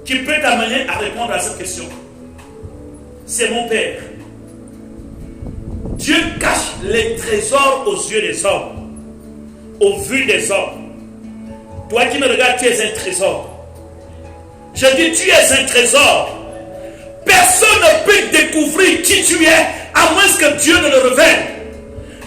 Speaker 2: qui peut t'amener à répondre à cette question. C'est mon Père. Dieu cache les trésors aux yeux des hommes, aux vues des hommes. Toi qui me regardes, tu es un trésor. Je dis, tu es un trésor. Personne ne peut découvrir qui tu es à moins que Dieu ne le révèle.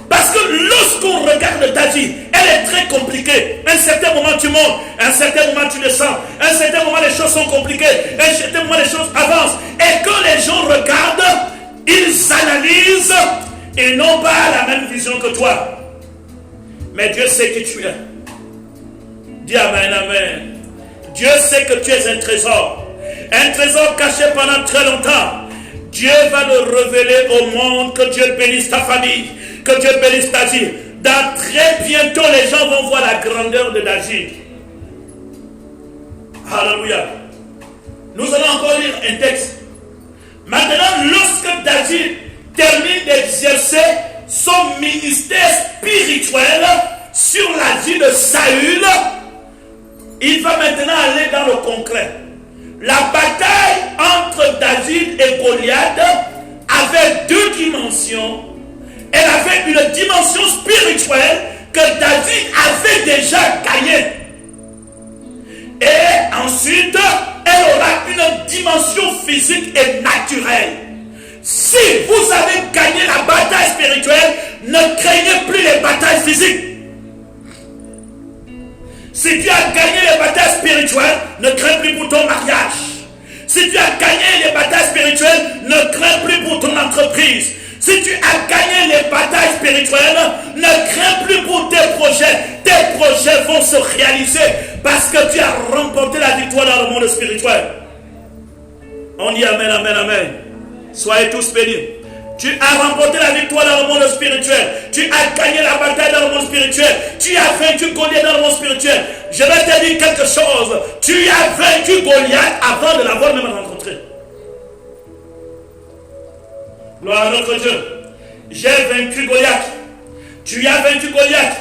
Speaker 2: Parce que lorsqu'on regarde ta vie, elle est très compliquée. À un certain moment tu montes, à un certain moment tu descends, à un certain moment les choses sont compliquées, à un certain moment les choses avancent. Et quand les gens regardent, ils analysent et n'ont pas la même vision que toi. Mais Dieu sait qui tu es. Dis amen, amen. Dieu sait que tu es un trésor caché pendant très longtemps. Dieu va le révéler au monde. Que Dieu bénisse ta famille, que Dieu bénisse ta vie. Dans très bientôt, les gens vont voir la grandeur de David. Alléluia. Nous allons encore lire un texte. Maintenant, lorsque David termine d'exercer son ministère spirituel sur la vie de Saül, il va maintenant aller dans le concret. La bataille entre David et Goliath avait deux dimensions. Elle avait une dimension spirituelle que David avait déjà gagnée. Et ensuite, elle aura une dimension physique et naturelle. Si vous avez gagné la bataille spirituelle, ne craignez plus les batailles physiques. Si tu as gagné les batailles spirituelles, ne crains plus pour ton mariage. Si tu as gagné les batailles spirituelles, ne crains plus pour ton entreprise. Si tu as gagné les batailles spirituelles, ne crains plus pour tes projets. Tes projets vont se réaliser parce que tu as remporté la victoire dans le monde spirituel. On dit amen, amen, amen. Soyez tous bénis. Tu as remporté la victoire dans le monde spirituel. Tu as gagné la bataille dans le monde spirituel. Tu as vaincu Goliath dans le monde spirituel. Je vais te dire quelque chose. Tu as vaincu Goliath avant de l'avoir même rencontré. Gloire à notre Dieu. J'ai vaincu Goliath. Tu as vaincu Goliath.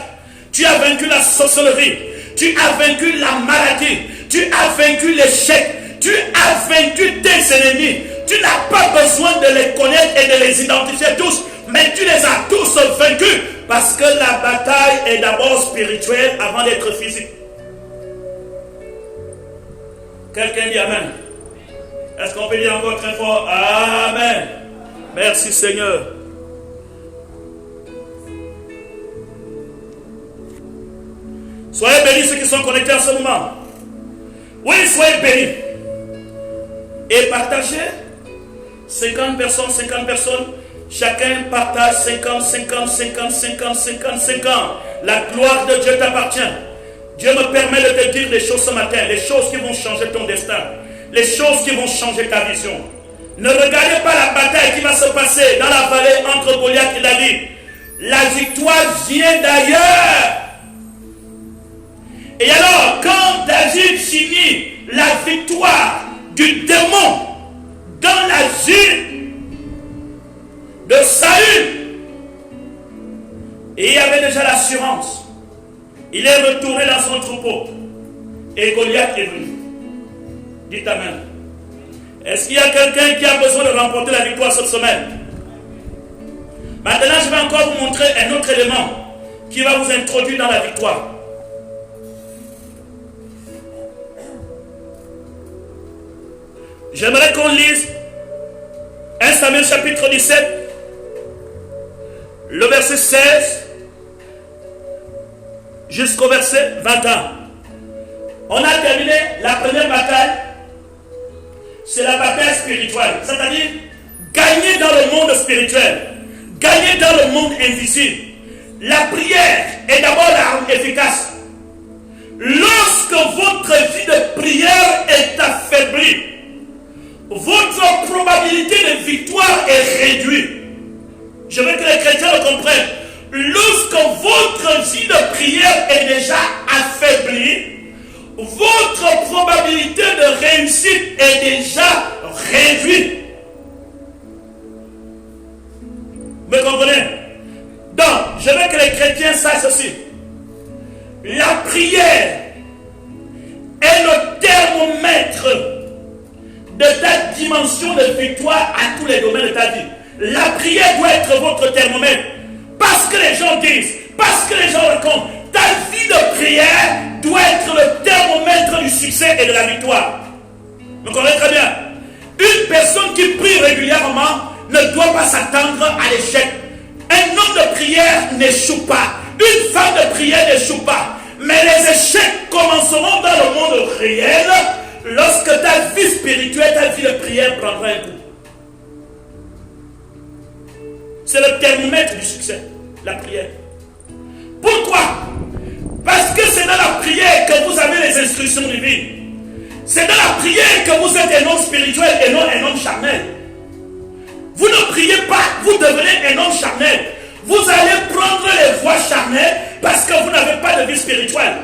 Speaker 2: Tu as vaincu la sorcellerie. Tu as vaincu la maladie. Tu as vaincu l'échec. Tu as vaincu tes ennemis. Tu n'as pas besoin de les connaître et de les identifier tous, mais tu les as tous vaincus parce que la bataille est d'abord spirituelle avant d'être physique. Quelqu'un dit amen. Est-ce qu'on peut dire encore très fort? Amen. Merci Seigneur. Soyez bénis ceux qui sont connectés en ce moment. Oui, soyez bénis. Et partagez. 50 personnes. Chacun partage 50. La gloire de Dieu t'appartient. Dieu me permet de te dire des choses ce matin. Les choses qui vont changer ton destin. Les choses qui vont changer ta vision. Ne regardez pas la bataille qui va se passer dans la vallée entre Goliath et David. La victoire vient d'ailleurs. Et alors, quand David finit la victoire du démon dans la vie de Saül, et il y avait déjà l'assurance, il est retourné dans son troupeau et Goliath est venu. Dites Amen. Est-ce qu'il y a quelqu'un qui a besoin de remporter la victoire cette semaine? Maintenant, je vais encore vous montrer un autre élément qui va vous introduire dans la victoire. J'aimerais qu'on lise 1 Samuel chapitre 17, le verset 16 jusqu'au verset 21. On a terminé la première bataille. C'est la bataille spirituelle. C'est-à-dire gagner dans le monde spirituel. Gagner dans le monde invisible. La prière est d'abord l'arme efficace. Lorsque votre vie de prière est affaiblie, votre probabilité de victoire est réduite. Je veux que les chrétiens le comprennent. Lorsque votre vie de prière est déjà affaiblie, votre probabilité de réussite est déjà réduite. Vous me comprenez? Donc, je veux que les chrétiens sachent ceci. La prière est le thermomètre de ta dimension de victoire à tous les domaines de ta vie. La prière doit être votre thermomètre. Parce que les gens disent, parce que les gens racontent, ta vie de prière doit être le thermomètre du succès et de la victoire. Vous comprenez très bien? Une personne qui prie régulièrement ne doit pas s'attendre à l'échec. Un homme de prière n'échoue pas. Une femme de prière n'échoue pas. Mais les échecs commenceront dans le monde réel lorsque ta vie spirituelle, ta vie de prière prendra un coup. C'est le thermomètre du succès, la prière. Pourquoi? Parce que c'est dans la prière que vous avez les instructions divines. C'est dans la prière que vous êtes un homme spirituel et non un homme charnel. Vous ne priez pas, vous devenez un homme charnel. Vous allez prendre les voies charnelles parce que vous n'avez pas de vie spirituelle.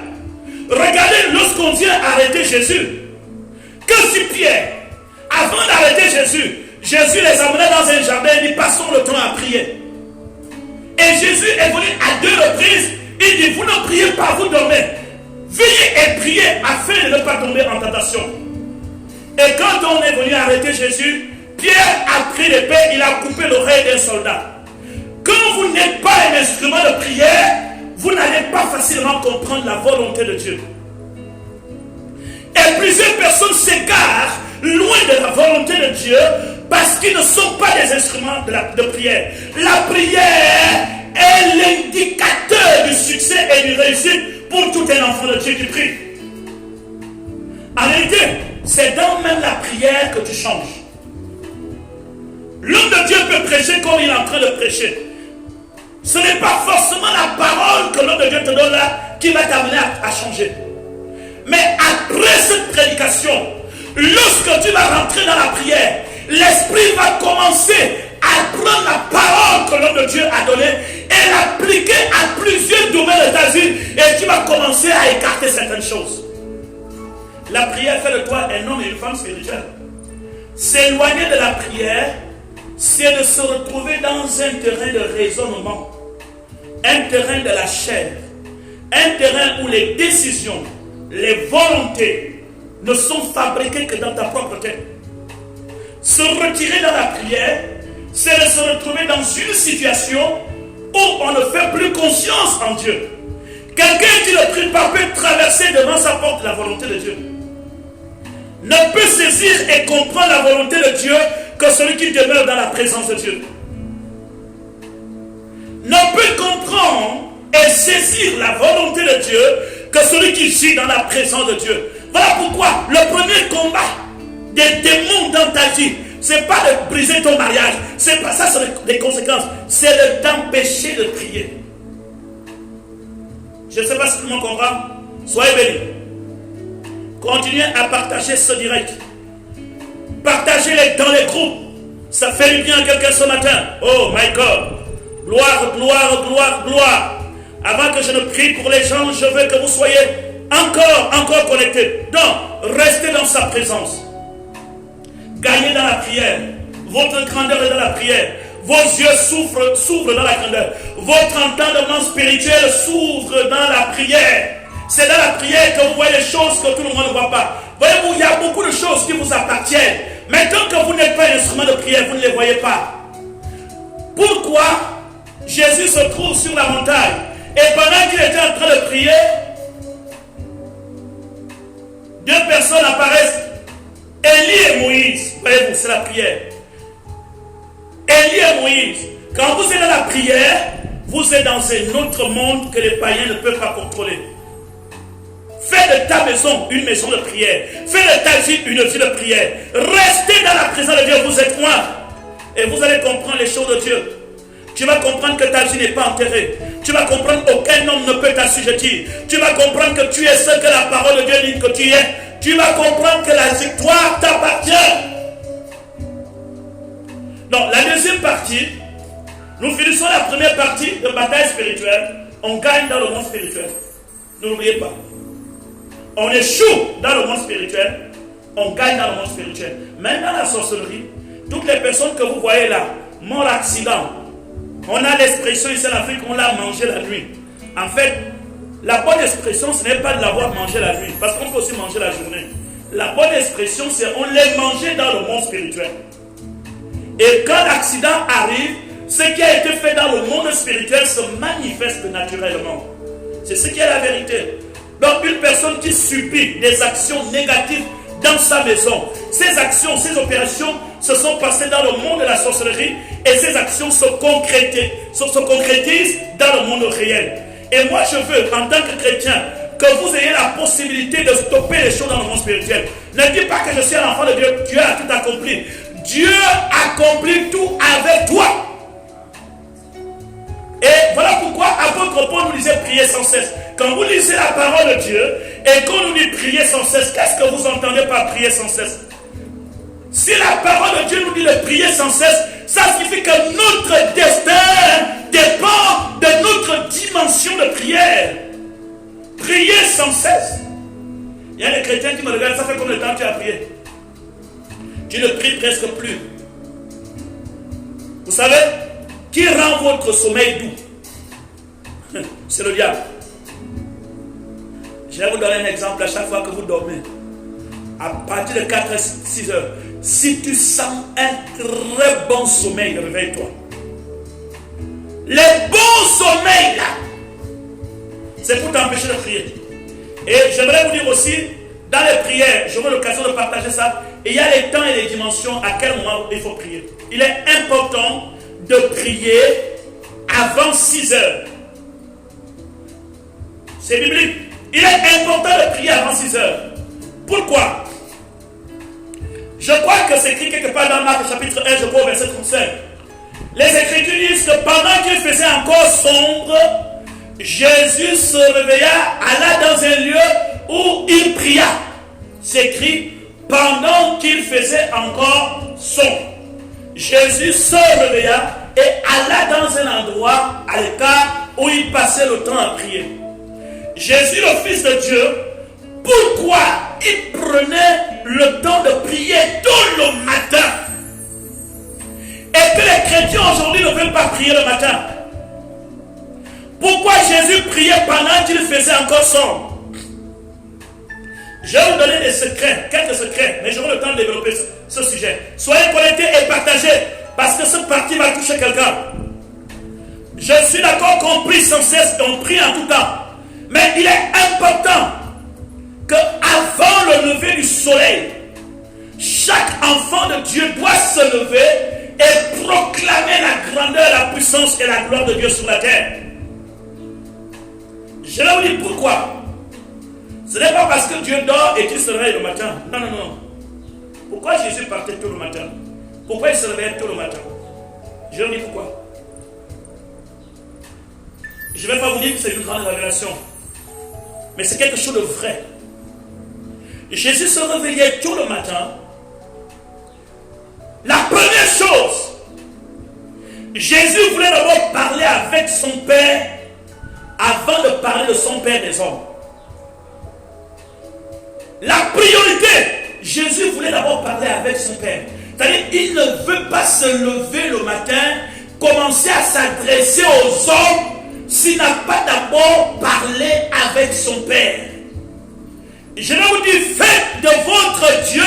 Speaker 2: Regardez lorsqu'on vient arrêter Jésus. Que si Pierre, avant d'arrêter Jésus, Jésus les amenait dans un jardin et dit passons le temps à prier. Et Jésus est venu à 2 reprises. Il dit vous ne priez pas, vous dormez. Veillez et priez afin de ne pas tomber en tentation. Et quand on est venu arrêter Jésus, Pierre a pris l'épée, il a coupé l'oreille d'un soldat. Quand vous n'êtes pas un instrument de prière, vous n'allez pas facilement comprendre la volonté de Dieu. Et plusieurs personnes s'égarent loin de la volonté de Dieu parce qu'ils ne sont pas des instruments de prière. La prière est l'indicateur du succès et du réussite pour tout un enfant de Dieu qui prie. En réalité, c'est dans même la prière que tu changes. L'homme de Dieu peut prêcher comme il est en train de prêcher. Ce n'est pas forcément la parole que l'homme de Dieu te donne là qui va t'amener à changer. Mais après cette prédication, lorsque tu vas rentrer dans la prière, l'Esprit va commencer à prendre la parole que l'homme de Dieu a donnée et l'appliquer à plusieurs domaines de ta vie et tu vas commencer à écarter certaines choses. La prière fait de toi un homme et une femme spirituelle. S'éloigner de la prière, c'est de se retrouver dans un terrain de raisonnement, un terrain de la chair, un terrain où les décisions, les volontés ne sont fabriquées que dans ta propre tête. Se retirer dans la prière, c'est de se retrouver dans une situation où on ne fait plus confiance en Dieu. Quelqu'un qui ne prie pas peut traverser devant sa porte la volonté de Dieu. ne peut saisir et comprendre la volonté de Dieu que celui qui demeure dans la présence de Dieu. Ne peut comprendre et saisir la volonté de Dieu que celui qui vit dans la présence de Dieu. Voilà pourquoi le premier combat des démons dans ta vie, c'est pas de briser ton mariage, c'est pas ça, c'est les conséquences, c'est de t'empêcher de prier. Je ne sais pas si tout le monde comprend. Soyez bénis. Continuez à partager ce direct. Partagez-les dans les groupes. Ça fait du bien à quelqu'un ce matin. Oh my God. Gloire, gloire, gloire, gloire. Avant que je ne prie pour les gens, je veux que vous soyez encore connectés. Donc, restez dans sa présence. Gagnez dans la prière. Votre grandeur est dans la prière. Vos yeux s'ouvrent dans la grandeur. Votre entendement spirituel s'ouvre dans la prière. C'est dans la prière que vous voyez les choses que tout le monde ne voit pas. Voyez-vous, il y a beaucoup de choses qui vous appartiennent. Mais tant que vous n'êtes pas un instrument de prière, vous ne les voyez pas. Pourquoi Jésus se trouve sur la montagne et pendant qu'il était en train de prier, deux personnes apparaissent, Élie et Moïse. Voyez-vous, c'est la prière. Élie et Moïse. Quand vous êtes dans la prière, vous êtes dans un autre monde que les païens ne peuvent pas contrôler. Fais de ta maison une maison de prière. Fais de ta vie une vie de prière. Restez dans la présence de Dieu, vous êtes loin. Et vous allez comprendre les choses de Dieu. Tu vas comprendre que ta vie n'est pas enterrée. Tu vas comprendre qu'aucun homme ne peut t'assujettir. Tu vas comprendre que tu es ce que la parole de Dieu dit que tu es. Tu vas comprendre que la victoire t'appartient. Donc, la deuxième partie, nous finissons la première partie de bataille spirituelle. On gagne dans le monde spirituel. N'oubliez pas. On échoue dans le monde spirituel. On gagne dans le monde spirituel. Même dans la sorcellerie, toutes les personnes que vous voyez là, mort accident, on a l'expression ici en Afrique, on l'a mangé la nuit. En fait, la bonne expression, ce n'est pas de l'avoir mangé la nuit, parce qu'on peut aussi manger la journée. La bonne expression, c'est on les mangeait dans le monde spirituel. Et quand l'accident arrive, ce qui a été fait dans le monde spirituel se manifeste naturellement. C'est ce qui est la vérité. Donc une personne qui subit des actions négatives dans sa maison, ces actions, ces opérations se sont passées dans le monde de la sorcellerie et ces actions se concrétisent dans le monde réel. Et moi je veux, en tant que chrétien, que vous ayez la possibilité de stopper les choses dans le monde spirituel. Ne dis pas que je suis un enfant de Dieu, Dieu a tout accompli. Dieu accomplit tout avec toi. Et voilà pourquoi apôtre Paul nous disait prier sans cesse. Quand vous lisez la parole de Dieu et qu'on nous dit prier sans cesse, qu'est-ce que vous entendez par prier sans cesse? Si la parole de Dieu nous dit de prier sans cesse, ça signifie que notre destin dépend de notre dimension de prière. Prier sans cesse. Il y a des chrétiens qui me regardent, ça fait combien de temps tu as prié? Tu ne pries presque plus. Vous savez, qui rend votre sommeil doux? C'est le diable. Je vais vous donner un exemple à chaque fois que vous dormez. À partir de 4-6 heures, si tu sens un très bon sommeil, réveille-toi. Les bons sommeils là, c'est pour t'empêcher de prier. Et j'aimerais vous dire aussi, dans les prières, j'aurai l'occasion de partager ça, il y a les temps et les dimensions à quel moment il faut prier. Il est important de prier avant 6 heures. C'est biblique. Il est important de prier avant 6 heures. Pourquoi? Je crois que c'est écrit quelque part dans Marc chapitre 1, je crois au verset 35. Les Écritures disent que pendant qu'il faisait encore sombre, Jésus se réveilla, alla dans un lieu où il pria. C'est écrit pendant qu'il faisait encore sombre. Jésus se réveilla et alla dans un endroit à l'écart où il passait le temps à prier. Jésus, le Fils de Dieu, pourquoi il prenait le temps de prier tout le matin? Et que les chrétiens aujourd'hui ne veulent pas prier le matin? Pourquoi Jésus priait pendant qu'il faisait encore sombre? Je vais vous donner des secrets, quelques secrets, mais j'aurai le temps de développer ce sujet. Soyez connectés et partagez, parce que cette partie va toucher quelqu'un. Je suis d'accord qu'on prie sans cesse et on prie en tout temps. Mais il est important qu'avant le lever du soleil, Chaque enfant de Dieu doit se lever et proclamer la grandeur, la puissance et la gloire de Dieu sur la terre. Je vais vous dire pourquoi. Ce n'est pas parce que Dieu dort et qu'il se réveille le matin. Non, non, non. Pourquoi Jésus partait tôt le matin? Pourquoi il se réveillait tôt le matin? Je vais vous dire pourquoi. Je ne vais pas vous dire que c'est une grande révélation. Mais c'est quelque chose de vrai. Jésus se réveillait tôt le matin. La première chose, Jésus voulait d'abord parler avec son Père avant de parler de son Père des hommes. La priorité, Jésus voulait d'abord parler avec son Père. C'est-à-dire, il ne veut pas se lever le matin, commencer à s'adresser aux hommes s'il n'a pas d'abord parlé avec son Père. Je vais vous dire, faites de votre Dieu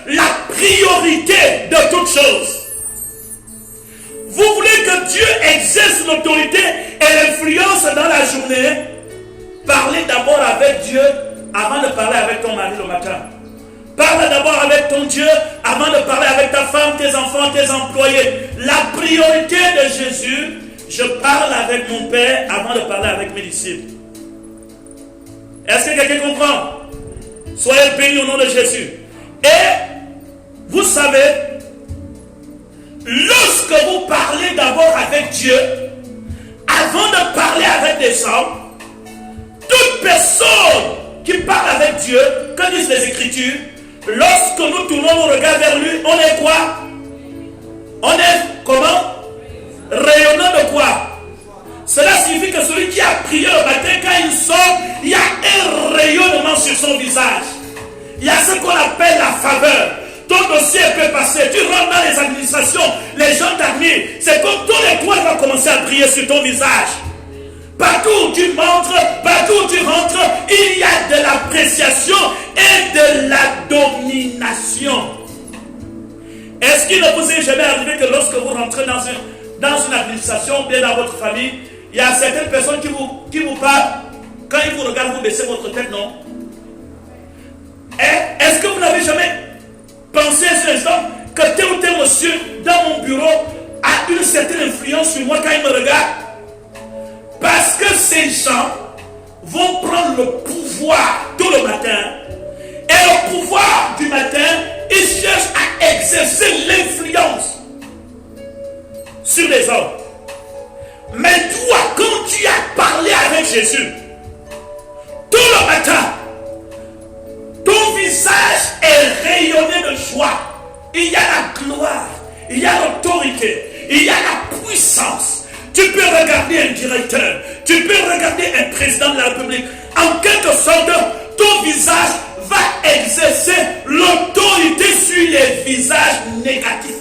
Speaker 2: la priorité de toutes choses. Vous voulez que Dieu exerce l'autorité et l'influence dans la journée? Parlez d'abord avec Dieu avant de parler avec ton mari le matin. Parle d'abord avec ton Dieu avant de parler avec ta femme, tes enfants, tes employés. La priorité de Jésus, je parle avec mon Père avant de parler avec mes disciples. Est-ce que quelqu'un comprend? Soyez bénis au nom de Jésus. Et vous savez, lorsque vous parlez d'abord avec Dieu, avant de parler avec des hommes, toute personne qui parle avec Dieu, que disent les Écritures, lorsque nous tournons nos regards vers lui, on est quoi? On est comment? Rayonnant de quoi? Cela signifie que celui qui a prié le matin, quand il sort, il y a un rayonnement sur son visage. Il y a ce qu'on appelle la faveur. Ton dossier peut passer. Tu rentres dans les administrations, les gens t'admirent. C'est comme tous les toits vont commencer à briller sur ton visage. Partout où tu montres, partout où tu rentres, il y a de l'appréciation et de la domination. Est-ce qu'il ne vous est jamais arrivé que lorsque vous rentrez dans une administration, bien dans votre famille, il y a certaines personnes qui vous parlent, quand ils vous regardent, vous baissez votre tête, non? Est-ce que vous n'avez jamais pensé à ce instant que tel ou tel monsieur dans mon bureau a une certaine influence sur moi quand il me regarde? Parce que ces gens vont prendre le pouvoir tôt le matin. Et le pouvoir du matin, ils cherchent à exercer l'influence sur les hommes. Mais toi, quand tu as parlé avec Jésus, tout le matin, ton visage est rayonné de joie. Il y a la gloire, il y a l'autorité, il y a la puissance. Tu peux regarder un directeur, tu peux regarder un président de la République. En quelque sorte, ton visage va exercer l'autorité sur les visages négatifs.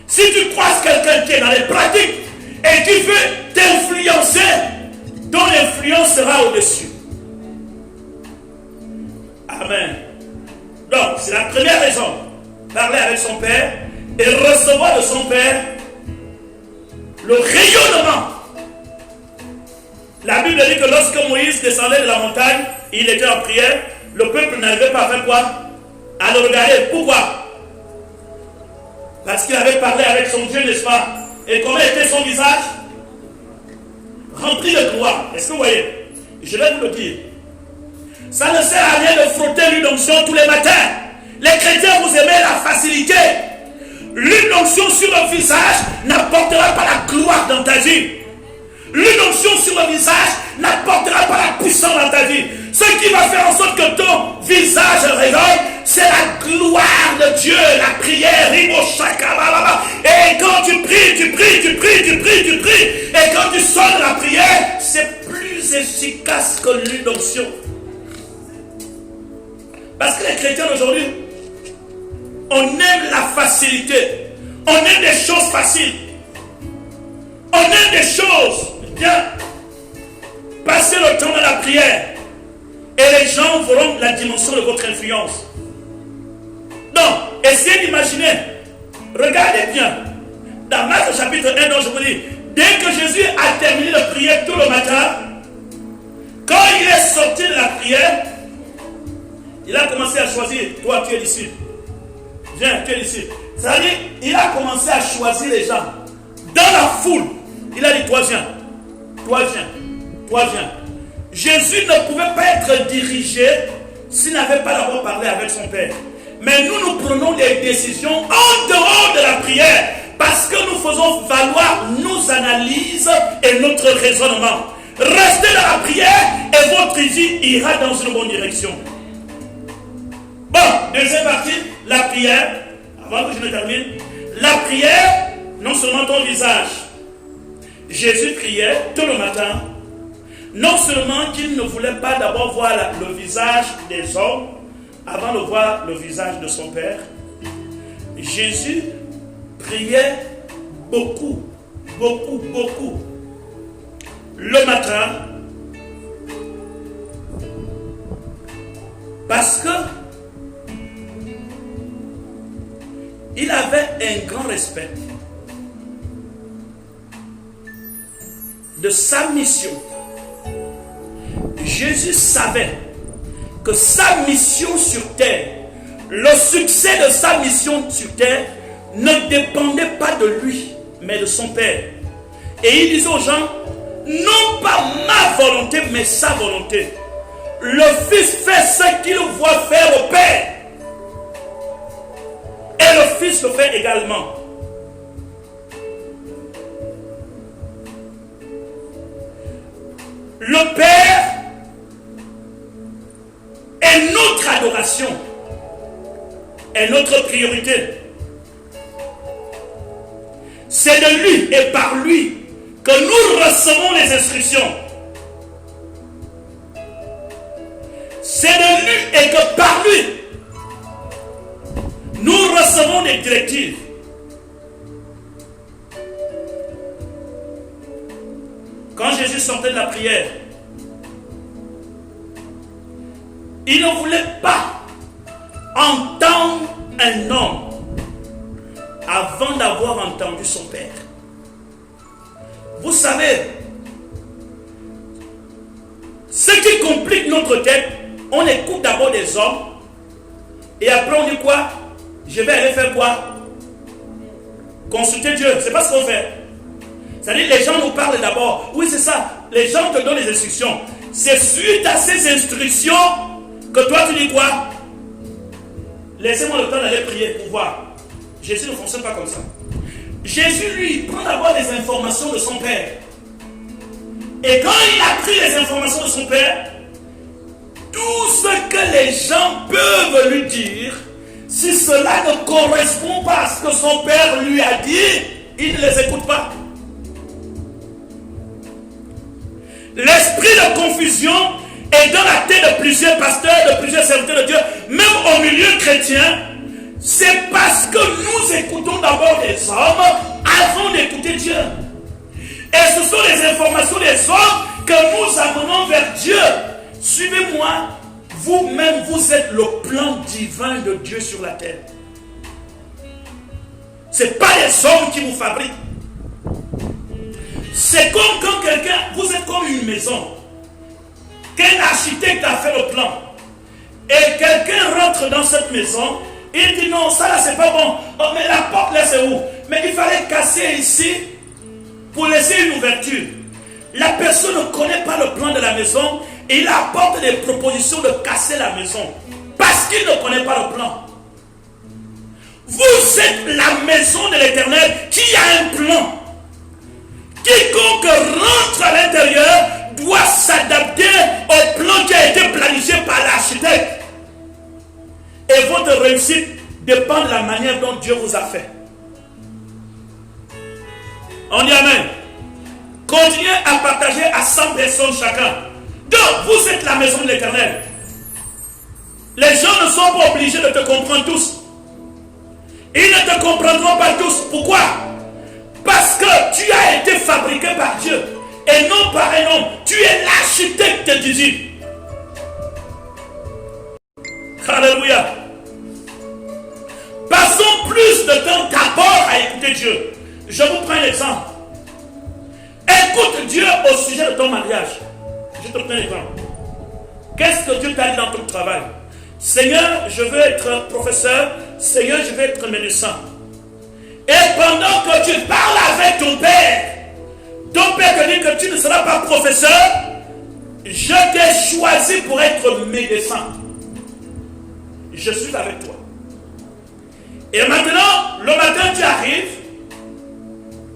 Speaker 2: Si tu croises quelqu'un qui est dans les pratiques et qui veut t'influencer, ton influence sera au-dessus. Amen. Donc, c'est la première raison. Parler avec son Père et recevoir de son Père le rayonnement. La Bible dit que lorsque Moïse descendait de la montagne, il était en prière, le peuple n'arrivait pas à faire quoi? À le regarder. Pourquoi? Parce qu'il avait parlé avec son Dieu, n'est-ce pas? Et comment était son visage? Rempli de gloire. Est-ce que vous voyez? Je vais vous le dire. Ça ne sert à rien de frotter l'huile d'onction tous les matins. Les chrétiens, vous aimez la facilité. L'huile d'onction sur le visage n'apportera pas la gloire dans ta vie. L'huile d'onction sur le visage n'apportera pas la puissance dans ta vie. Ce qui va faire en sorte que ton visage rayonne, c'est la gloire de Dieu, la prière. Et quand tu pries, tu pries, tu pries, tu pries, tu pries. Et quand tu sors de la prière, c'est plus efficace que l'huile d'onction. Parce que les chrétiens d'aujourd'hui, on aime la facilité. On aime des choses faciles. On aime des choses bien. Passez le temps dans la prière. Et les gens verront la dimension de votre influence. Donc, essayez d'imaginer. Regardez bien. Dans Marc chapitre 1, dont je vous dis, dès que Jésus a terminé de prier tout le matin, quand il est sorti de la prière, Il a commencé à choisir. Toi, tu es disciple. Viens, tu es disciple. C'est-à-dire, il a commencé à choisir les gens. Dans la foule, il a dit, toi viens. Toi viens. Toi viens. Jésus ne pouvait pas être dirigé s'il n'avait pas d'abord parlé avec son Père. Mais nous prenons des décisions en dehors de la prière parce que nous faisons valoir nos analyses et notre raisonnement. Restez dans la prière et votre vie ira dans une bonne direction. Bon, deuxième partie, la prière. Avant que je ne termine, la prière, non seulement ton visage. Jésus priait tout le matin. Non seulement qu'il ne voulait pas d'abord voir le visage des hommes avant de voir le visage de son Père. Jésus priait beaucoup, beaucoup, beaucoup. Le matin, parce que il avait un grand respect de sa mission. Jésus savait que sa mission sur terre, le succès de sa mission sur terre ne dépendait pas de lui, mais de son Père. Et il disait aux gens, non pas ma volonté, mais sa volonté. Le Fils fait ce qu'il voit faire au Père. Et le Fils le fait également. Le Père est notre adoration, est notre priorité. C'est de lui et par lui que nous recevons les instructions. C'est de lui et que par lui nous recevons des directives. Quand Jésus sortait de la prière, il ne voulait pas entendre un homme avant d'avoir entendu son Père. Vous savez, ce qui complique notre tête, on écoute d'abord des hommes et après on dit quoi? Je vais aller faire quoi? Consulter Dieu. C'est pas ce qu'on fait. C'est-à-dire les gens nous parlent d'abord. Oui, c'est ça. Les gens te donnent les instructions. C'est suite à ces instructions que toi tu dis quoi? Laissez-moi le temps d'aller prier pour voir. Jésus ne fonctionne pas comme ça. Jésus, lui, prend d'abord les informations de son Père. Et quand il a pris les informations de son Père, tout ce que les gens peuvent lui dire, si cela ne correspond pas à ce que son Père lui a dit, il ne les écoute pas. L'esprit de confusion est dans la tête de plusieurs pasteurs, de plusieurs serviteurs de Dieu, même au milieu chrétien. C'est parce que nous écoutons d'abord les hommes avant d'écouter Dieu. Et ce sont les informations des hommes que nous amenons vers Dieu. Suivez-moi, vous-même, vous êtes le plan divin de Dieu sur la terre. Ce n'est pas les hommes qui vous fabriquent. C'est comme quand quelqu'un, vous êtes comme une maison, qu'un architecte a fait le plan. Et quelqu'un rentre dans cette maison, il dit non, ça là c'est pas bon. Oh, mais la porte là c'est où? Mais il fallait casser ici pour laisser une ouverture. La personne ne connaît pas le plan de la maison et il apporte des propositions de casser la maison parce qu'il ne connaît pas le plan. Vous êtes la maison de l'Éternel qui a un plan. Quiconque rentre à l'intérieur doit s'adapter au plan qui a été planifié par l'architecte. Et votre réussite dépend de la manière dont Dieu vous a fait. On dit amen. Continuez à partager à 100 personnes chacun. Donc, vous êtes la maison de l'Éternel. Les gens ne sont pas obligés de te comprendre tous. Ils ne te comprendront pas tous. Pourquoi? Parce que tu as été fabriqué par Dieu et non par un homme. Tu es l'architecte du Dieu. Alléluia. Passons plus de temps d'abord à écouter Dieu. Je vous prends un exemple. Écoute Dieu au sujet de ton mariage. Je te prends un exemple. Qu'est-ce que Dieu t'a dit dans ton travail? Seigneur, je veux être professeur. Seigneur, je veux être médecin. Et pendant que tu parles avec ton père te dit que tu ne seras pas professeur. Je t'ai choisi pour être médecin. Je suis avec toi. Et maintenant, le matin, tu arrives.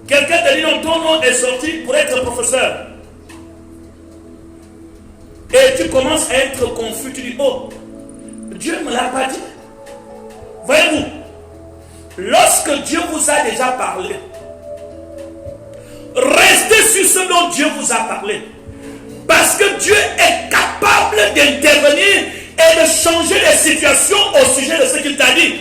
Speaker 2: Quelqu'un te dit non, ton nom est sorti pour être professeur. Et tu commences à être confus. Tu dis, oh, Dieu ne me l'a pas dit. Voyez-vous, lorsque Dieu vous a déjà parlé, restez sur ce dont Dieu vous a parlé. Parce que Dieu est capable d'intervenir et de changer les situations au sujet de ce qu'il t'a dit.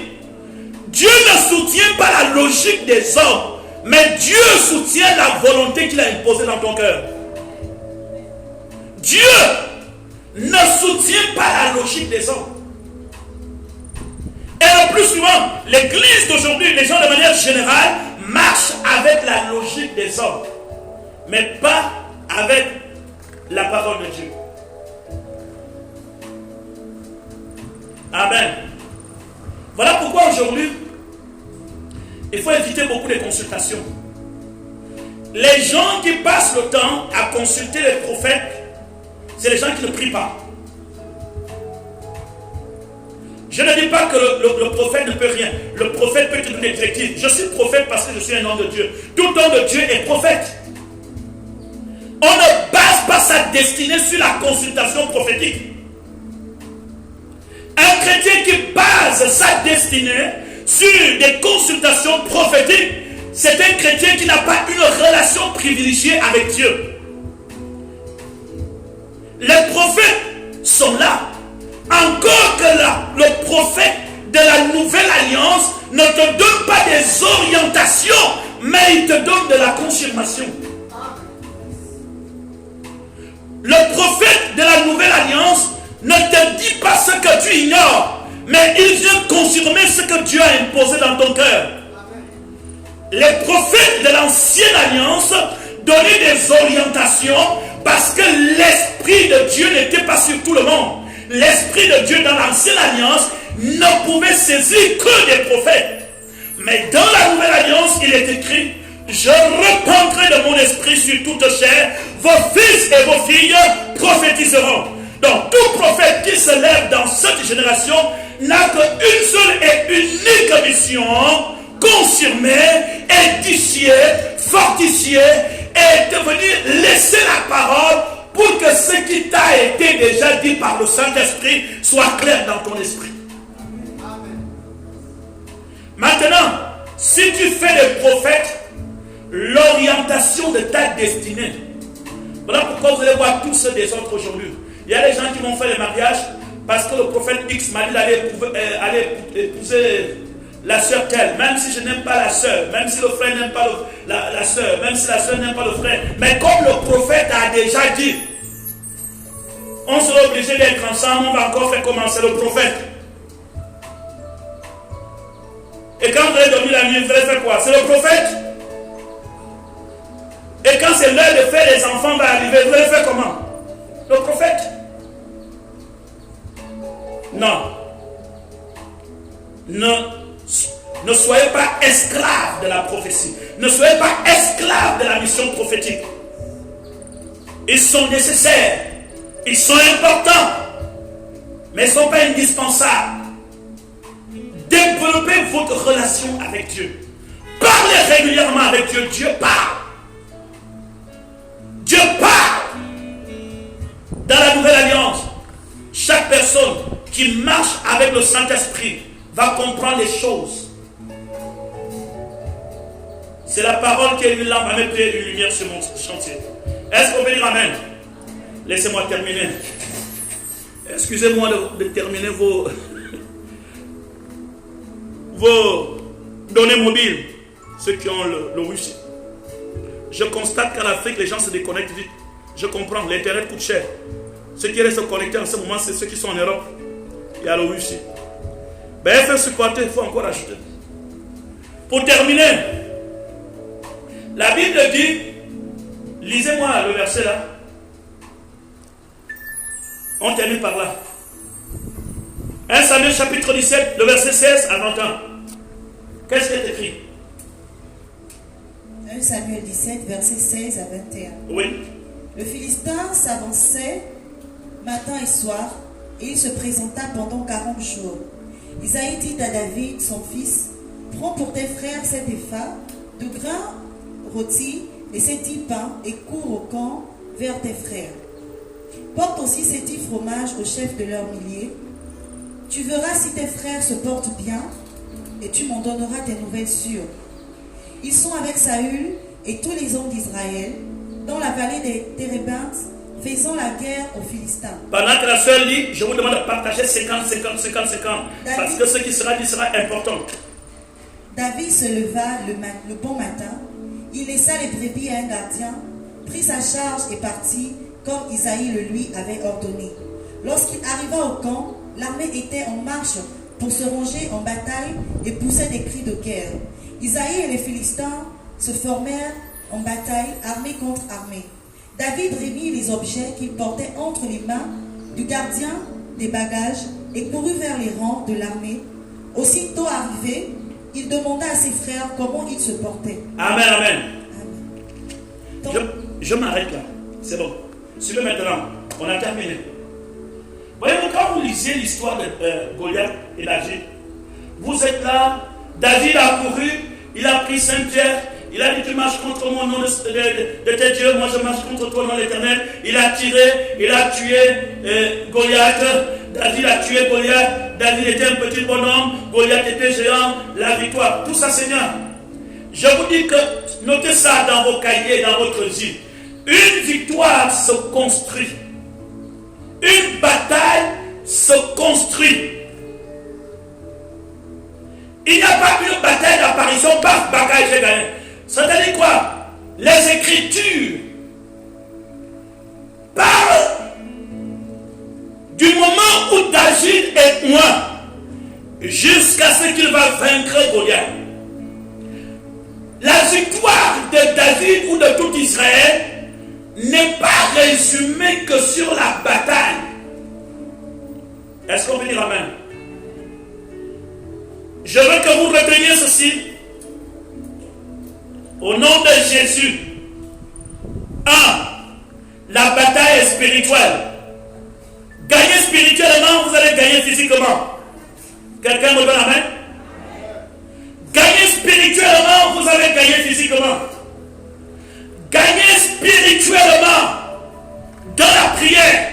Speaker 2: Dieu ne soutient pas la logique des hommes, mais Dieu soutient la volonté qu'il a imposée dans ton cœur. Dieu ne soutient pas la logique des hommes. Et le plus souvent, l'église d'aujourd'hui, les gens de manière générale, marchent avec la logique des hommes, mais pas avec la parole de Dieu. Amen. Voilà pourquoi aujourd'hui, il faut éviter beaucoup de consultations. Les gens qui passent le temps à consulter les prophètes, c'est les gens qui ne prient pas. Je ne dis pas que le prophète ne peut rien. Le prophète peut te donner des directives. Je suis prophète parce que je suis un homme de Dieu. Tout homme de Dieu est prophète. On ne base pas sa destinée sur la consultation prophétique. Un chrétien qui base sa destinée sur des consultations prophétiques, c'est un chrétien qui n'a pas une relation privilégiée avec Dieu. Les prophètes sont là. Encore que le prophète de la nouvelle alliance ne te donne pas des orientations, mais il te donne de la confirmation. Le prophète de la nouvelle alliance ne te dit pas ce que tu ignores, mais il vient confirmer ce que Dieu a imposé dans ton cœur. Les prophètes de l'ancienne alliance donnaient des orientations parce que l'Esprit de Dieu n'était pas sur tout le monde. L'Esprit de Dieu dans l'ancienne alliance ne pouvait saisir que des prophètes. Mais dans la nouvelle alliance, il est écrit: je répandrai de mon esprit sur toute chair, vos fils et vos filles prophétiseront. Donc tout prophète qui se lève dans cette génération n'a qu'une seule et unique mission: confirmer, édifier, fortifier et de venir laisser la parole pour que ce qui t'a été déjà dit par le Saint-Esprit soit clair dans ton esprit. Amen. Maintenant, si tu fais des prophètes l'orientation de ta destinée, voilà pourquoi vous allez voir tous ceux des autres aujourd'hui. Il y a des gens qui vont faire les mariages parce que le prophète X m'a dit d'aller épouser la sœur telle, même si je n'aime pas la sœur, même si le frère n'aime pas la sœur, même si la sœur n'aime pas le frère. Mais comme le prophète a déjà dit, on sera obligé d'être ensemble, on va encore faire commencer le prophète. Et quand vous allez dormir la nuit, vous allez faire quoi? C'est le prophète. Et quand c'est l'heure de faire les enfants va arriver, vous allez faire comment? Le prophète. Non. Ne soyez pas esclaves de la prophétie. Ne soyez pas esclaves de la mission prophétique. Ils sont nécessaires. Ils sont importants. Mais ils ne sont pas indispensables. Développez votre relation avec Dieu. Parlez régulièrement avec Dieu. Dieu parle. Dieu parle. Dans la nouvelle alliance, chaque personne qui marche avec le Saint-Esprit va comprendre les choses. C'est la parole qui est une lampe à mettre une lumière sur mon chantier. Est-ce qu'on peut dire Amen? Laissez-moi terminer. Excusez-moi de terminer vos données mobiles, ceux qui ont le Wi-Fi. Je constate qu'en Afrique, les gens se déconnectent vite. Je comprends, l'internet coûte cher. Ceux qui restent connectés en ce moment, c'est ceux qui sont en Europe. Il y a le Wi-Fi. Ben, il faut supporter, il faut encore ajouter. Pour terminer, la Bible dit, lisez-moi le verset là. On termine par là. 1 Samuel chapitre 17, le verset 16 à 21. Qu'est-ce qui est écrit?
Speaker 1: 1 Samuel 17, verset 16 à 21.
Speaker 2: Oui.
Speaker 1: Le Philistin s'avançait matin et soir, et il se présenta pendant 40 jours. Isaïe dit à David, son fils, prends pour tes frères 7 épha de grains rôtis et 7 pains, et cours au camp vers tes frères. Porte aussi 7 fromages au chef de leurs milliers. Tu verras si tes frères se portent bien, et tu m'en donneras des nouvelles sûres. Ils sont avec Saül et tous les hommes d'Israël, dans la vallée des Térébintes, faisant la guerre aux Philistins.
Speaker 2: Pendant que la sœur lit, je vous demande de partager 50, parce que ce qui sera dit sera important.
Speaker 1: David se leva le bon matin, il laissa les brebis à un gardien, prit sa charge et partit, comme Isaïe le lui avait ordonné. Lorsqu'il arriva au camp, l'armée était en marche pour se ranger en bataille et poussait des cris de guerre. Isaïe et les Philistins se formèrent en bataille, armée contre armée. David remit les objets qu'il portait entre les mains du gardien des bagages et courut vers les rangs de l'armée. Aussitôt arrivé, il demanda à ses frères comment ils se portaient.
Speaker 2: Amen, amen.
Speaker 1: Amen.
Speaker 2: Je m'arrête là. C'est bon. Suivez maintenant. On a terminé. Voyez-vous, quand vous lisez l'histoire de Goliath et David, vous êtes là, David a couru, il a pris Saint-Pierre, il a dit tu marches contre mon nom de tes dieux, moi je marche contre toi, nom l'Éternel. Il a tiré, il a tué Goliath. David a tué Goliath. David était un petit bonhomme, Goliath était géant. La victoire, tout ça Seigneur. Je vous dis que notez ça dans vos cahiers, dans votre vie. Une victoire se construit. Une bataille se construit. Il n'y a pas une bataille d'apparition, paf, bagaille, j'ai gagné. C'est-à-dire quoi? Les Écritures parlent du moment où David est loin jusqu'à ce qu'il va vaincre Goliath. La victoire de David ou de tout Israël n'est pas résumée que sur la bataille. Est-ce qu'on peut dire amen? Je veux que vous reteniez ceci. Au nom de Jésus. 1. La bataille est spirituelle. Gagner spirituellement, vous allez gagner physiquement. Quelqu'un me donne amen? Gagner spirituellement, vous allez gagner physiquement. Gagner spirituellement dans la prière.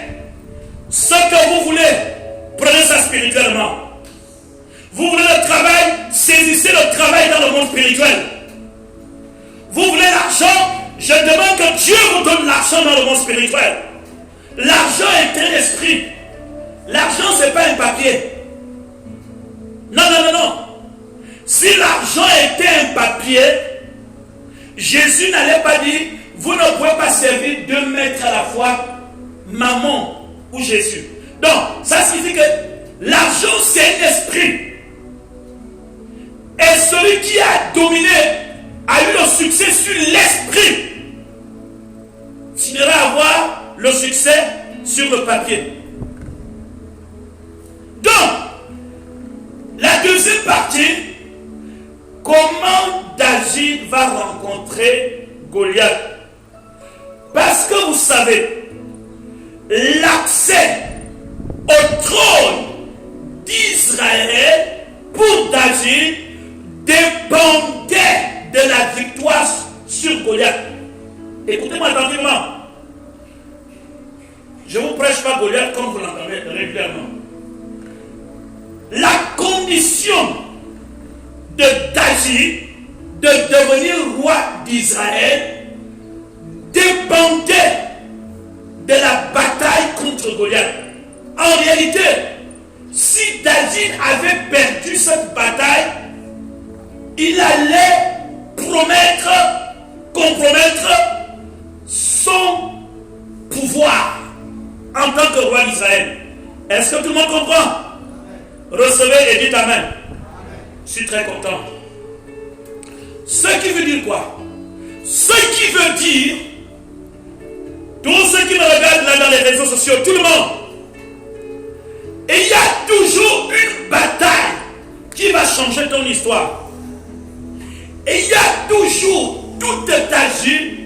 Speaker 2: Ce que vous voulez, prenez ça spirituellement. Vous voulez le travail, saisissez le travail dans le monde spirituel. Vous voulez l'argent, je demande que Dieu vous donne l'argent dans le monde spirituel. L'argent est un esprit. L'argent, ce n'est pas un papier. Non. Si l'argent était un papier, Jésus n'allait pas dire, vous ne pouvez pas servir 2 maîtres à la fois, maman ou Jésus. Donc, ça signifie que l'argent, c'est un esprit. Et celui qui a dominé, a eu le succès sur l'esprit, finira à avoir le succès sur le papier. Donc, la deuxième partie, comment David va rencontrer Goliath? Parce que vous savez, l'accès au trône d'Israël pour David dépendait de la victoire sur Goliath. Écoutez-moi attentivement. Je ne vous prêche pas Goliath comme vous l'entendez régulièrement. La condition de David de devenir roi d'Israël dépendait de la bataille contre Goliath. En réalité, si David avait perdu cette bataille, il allait compromettre son pouvoir en tant que roi d'Israël. Est-ce que tout le monde comprend? Recevez et dites amen. Je suis très content. Ce qui veut dire quoi? Ce qui veut dire, tous ceux qui me regardent là dans les réseaux sociaux, tout le monde, il y a toujours changer ton histoire. Et il y a toujours, toute ta vie,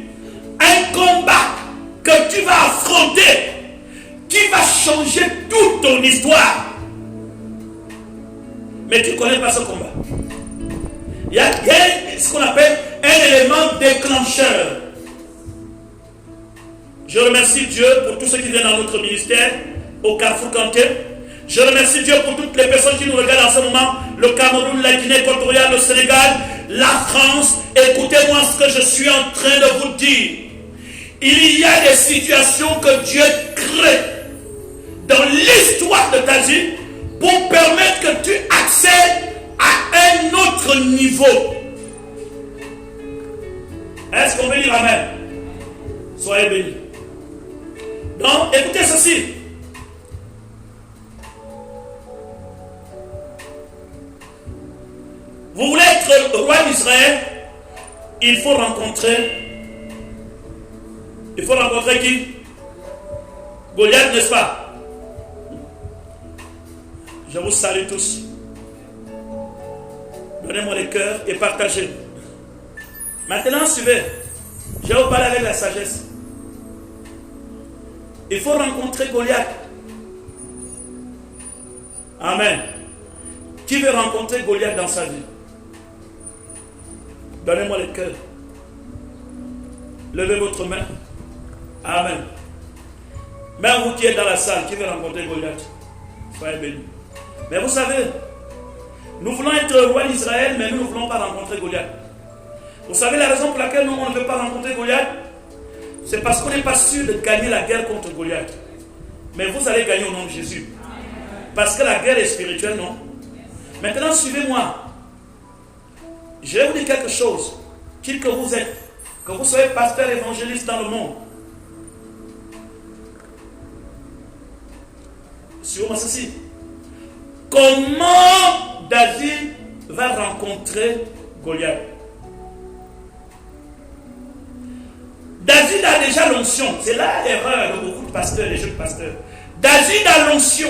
Speaker 2: un combat que tu vas affronter, qui va changer toute ton histoire. Mais tu ne connais pas ce combat. Il y a ce qu'on appelle un élément déclencheur. Je remercie Dieu pour tous ceux qui viennent dans notre ministère, au Carrefour Kanté. Je remercie Dieu pour toutes les personnes qui nous regardent en ce moment, le Cameroun, la Guinée équatoriale, le Sénégal, la France. Écoutez-moi ce que je suis en train de vous dire. Il y a des situations que Dieu crée dans l'histoire de ta vie pour permettre que tu accèdes à un autre niveau. Est-ce qu'on veut dire Amen? Soyez bénis. Donc, écoutez ceci. Vous voulez être roi d'Israël, il faut rencontrer qui? Goliath, n'est-ce pas? Je vous salue tous. Donnez-moi les cœurs et partagez. Maintenant, suivez. Je vais vous parler avec la sagesse. Il faut rencontrer Goliath. Amen. Qui veut rencontrer Goliath dans sa vie? Donnez-moi le cœur. Levez votre main. Amen. Même vous qui êtes dans la salle, qui veut rencontrer Goliath? Soyez bénis. Mais vous savez, nous voulons être roi d'Israël, mais nous ne voulons pas rencontrer Goliath. Vous savez la raison pour laquelle nous, on ne veut pas rencontrer Goliath? C'est parce qu'on n'est pas sûr de gagner la guerre contre Goliath. Mais vous allez gagner au nom de Jésus. Parce que la guerre est spirituelle, non? Maintenant, suivez-moi. Je vais vous dire quelque chose. Qui que vous êtes, que vous soyez pasteur évangéliste dans le monde. Suivez-moi ceci. Comment David va rencontrer Goliath? David a déjà l'onction. C'est là l'erreur de beaucoup de pasteurs, les jeunes pasteurs. David a l'onction.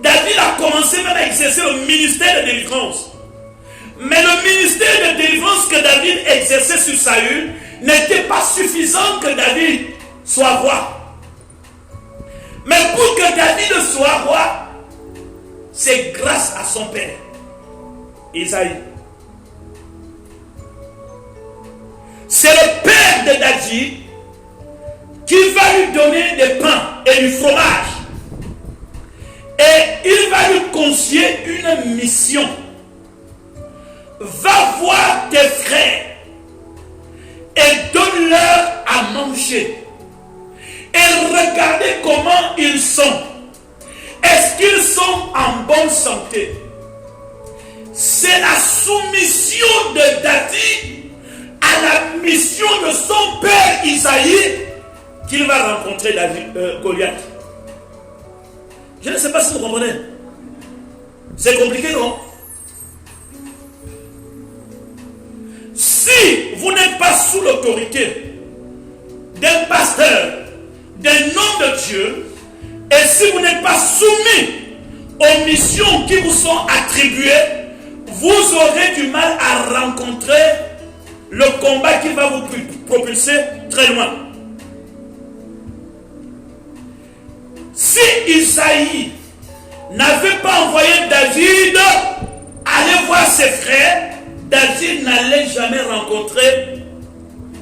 Speaker 2: David a commencé même à exercer le ministère de délivrance. Mais le ministère de délivrance que David exerçait sur Saül n'était pas suffisant que David soit roi. Mais pour que David soit roi, c'est grâce à son père, Isaïe. C'est le père de David qui va lui donner des pains et du fromage. Et il va lui confier une mission. Va voir tes frères et donne-leur à manger. Et regardez comment ils sont. Est-ce qu'ils sont en bonne santé? C'est la soumission de David à la mission de son père Isaïe qu'il va rencontrer Goliath. Je ne sais pas si vous comprenez. C'est compliqué, non? Si vous n'êtes pas sous l'autorité d'un pasteur, d'un homme de Dieu, et si vous n'êtes pas soumis aux missions qui vous sont attribuées, vous aurez du mal à rencontrer le combat qui va vous propulser très loin. Si Isaïe n'avait pas envoyé David aller voir ses frères, David n'allait jamais rencontrer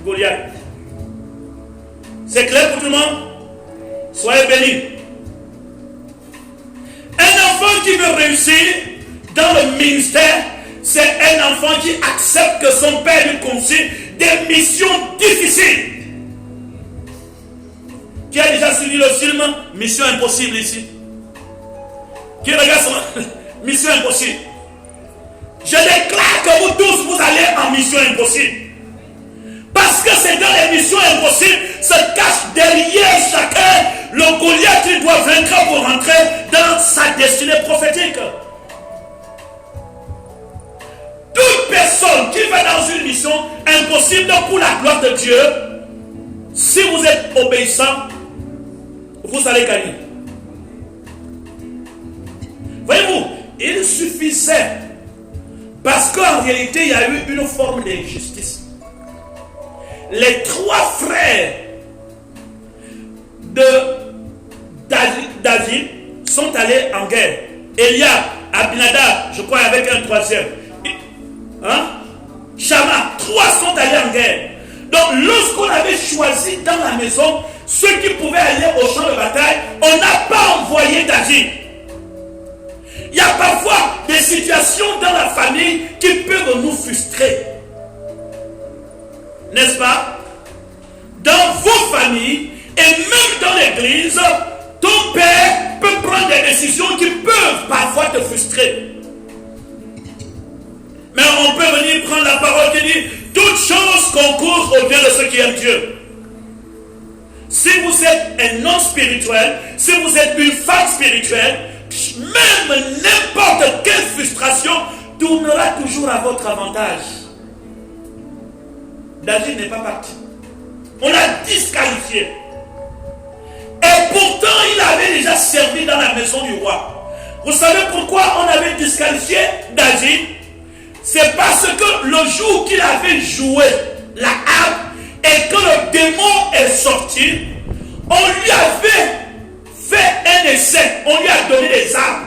Speaker 2: Goliath. C'est clair pour tout le monde? Soyez bénis. Un enfant qui veut réussir dans le ministère, c'est un enfant qui accepte que son père lui confie des missions difficiles. Qui a déjà suivi le film Mission Impossible ici? Qui regarde son Mission Impossible? Je déclare que vous tous, vous allez en mission impossible. Parce que c'est dans les missions impossibles se cache derrière chacun le Goliath qui doit vaincre pour rentrer dans sa destinée prophétique. Toute personne qui va dans une mission impossible pour la gloire de Dieu, si vous êtes obéissant, vous allez gagner. Voyez-vous, il suffisait. Parce qu'en réalité, il y a eu une forme d'injustice. Les 3 frères de David sont allés en guerre. Eliab, Abinadab, je crois avec un 3e. Shama, 3 sont allés en guerre. Donc lorsqu'on avait choisi dans la maison ceux qui pouvaient aller au champ de bataille, on n'a pas envoyé David. Il y a parfois des situations dans la famille qui peuvent nous frustrer. N'est-ce pas? Dans vos familles et même dans l'église, ton père peut prendre des décisions qui peuvent parfois te frustrer. Mais on peut venir prendre la parole qui dit toute chose concourt au bien de ceux qui aiment Dieu. Si vous êtes un homme spirituel, si vous êtes une femme spirituelle, même n'importe quelle frustration tournera toujours à votre avantage. David n'est pas parti. On l'a disqualifié. Et pourtant, il avait déjà servi dans la maison du roi. Vous savez pourquoi on avait disqualifié David? C'est parce que le jour qu'il avait joué la harpe et que le démon est sorti, on lui avait fait un essai. On lui a donné les armes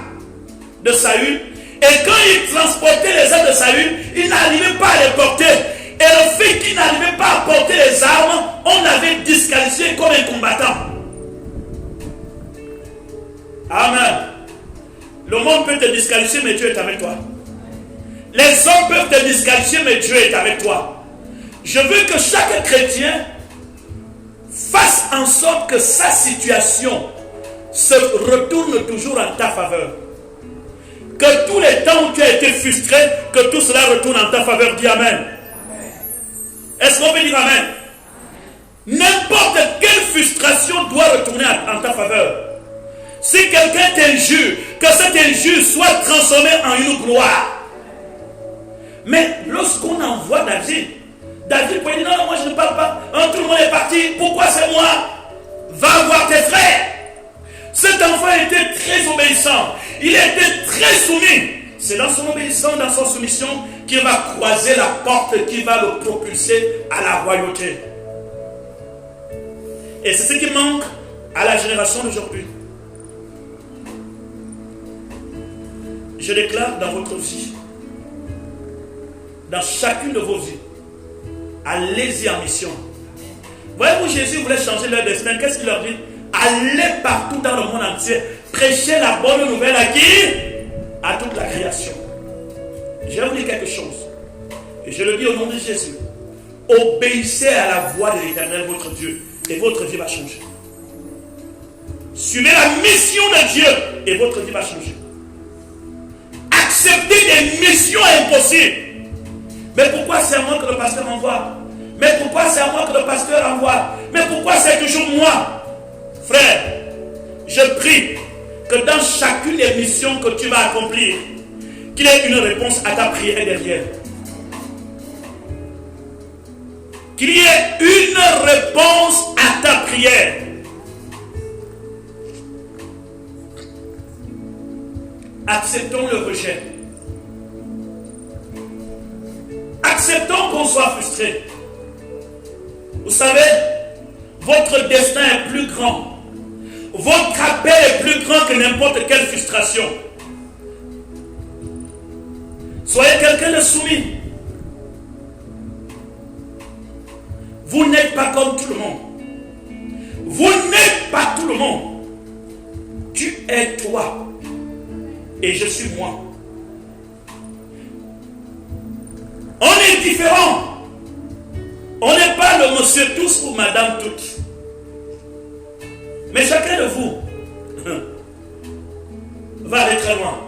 Speaker 2: de Saül. Et quand il transportait les armes de Saül, il n'arrivait pas à les porter. Et le fait qu'il n'arrivait pas à porter les armes, on l'avait disqualifié comme un combattant. Amen. Le monde peut te disqualifier, mais Dieu est avec toi. Les hommes peuvent te disqualifier, mais Dieu est avec toi. Je veux que chaque chrétien fasse en sorte que sa situation se retourne toujours en ta faveur. Que tous les temps où tu as été frustré, que tout cela retourne en ta faveur. Dis Amen. Est-ce qu'on peut dire Amen? N'importe quelle frustration doit retourner en ta faveur. Si quelqu'un t'injure, que cette injure soit transformée en une gloire. Mais lorsqu'on envoie David peut dire non, moi je ne parle pas. Tout le monde est parti. Pourquoi c'est moi? Va voir tes frères. Cet enfant était très obéissant. Il était très soumis. C'est dans son obéissance, dans son soumission, qu'il va croiser la porte qui va le propulser à la royauté. Et c'est ce qui manque à la génération d'aujourd'hui. Je déclare dans votre vie, dans chacune de vos vies, allez-y en mission. Voyez-vous, Jésus voulait changer leur destin. Qu'est-ce qu'il leur dit? Allez partout dans le monde entier, prêchez la bonne nouvelle à qui? À toute la création. Je vais vous dire quelque chose. Et je le dis au nom de Jésus. Obéissez à la voix de l'Éternel, votre Dieu, et votre vie va changer. Suivez la mission de Dieu, et votre vie va changer. Acceptez des missions impossibles. Mais pourquoi c'est à moi que le pasteur envoie? Mais pourquoi c'est à moi que le pasteur envoie? Mais pourquoi c'est toujours moi? Frère, je prie que dans chacune des missions que tu vas accomplir, qu'il y ait une réponse à ta prière derrière. Qu'il y ait une réponse à ta prière. Acceptons le rejet. Acceptons qu'on soit frustré. Vous savez, votre destin est plus grand. Votre appel est plus grand que n'importe quelle frustration. Soyez quelqu'un de soumis. Vous n'êtes pas comme tout le monde. Vous n'êtes pas tout le monde. Tu es toi. Et je suis moi. On est différents. On n'est pas le monsieur tous ou madame toutes. Mais chacun de vous va aller très loin.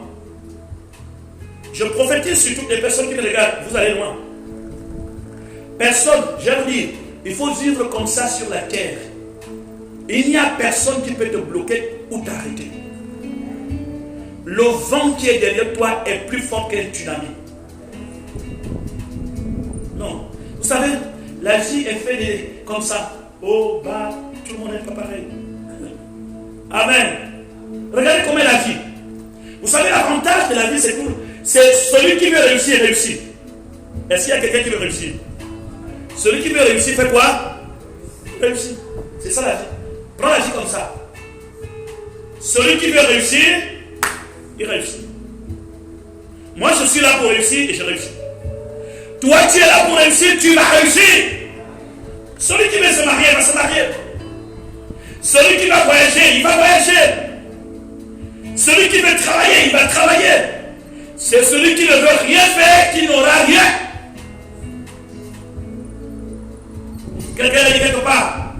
Speaker 2: Je prophétise sur toutes les personnes qui me regardent. Vous allez loin. Personne, je vais vous dire, il faut vivre comme ça sur la terre. Il n'y a personne qui peut te bloquer ou t'arrêter. Le vent qui est derrière toi est plus fort qu'un tsunami. Non. Vous savez, la vie est faite comme ça. Haut, bas, tout le monde n'est pas pareil. Amen. Regardez comment elle a dit. Vous savez, l'avantage de la vie, c'est celui qui veut réussir, réussir. Est-ce qu'il y a quelqu'un qui veut réussir? Celui qui veut réussir fait quoi? Réussir. C'est ça la vie. Prends la vie comme ça. Celui qui veut réussir, il réussit. Moi, je suis là pour réussir et je réussis. Toi, tu es là pour réussir, tu vas réussir. Celui qui veut se marier, va se marier. Celui qui va voyager, il va voyager. Celui qui veut travailler, il va travailler. C'est celui qui ne veut rien faire qui n'aura rien. Quelqu'un l'a dit quelque part.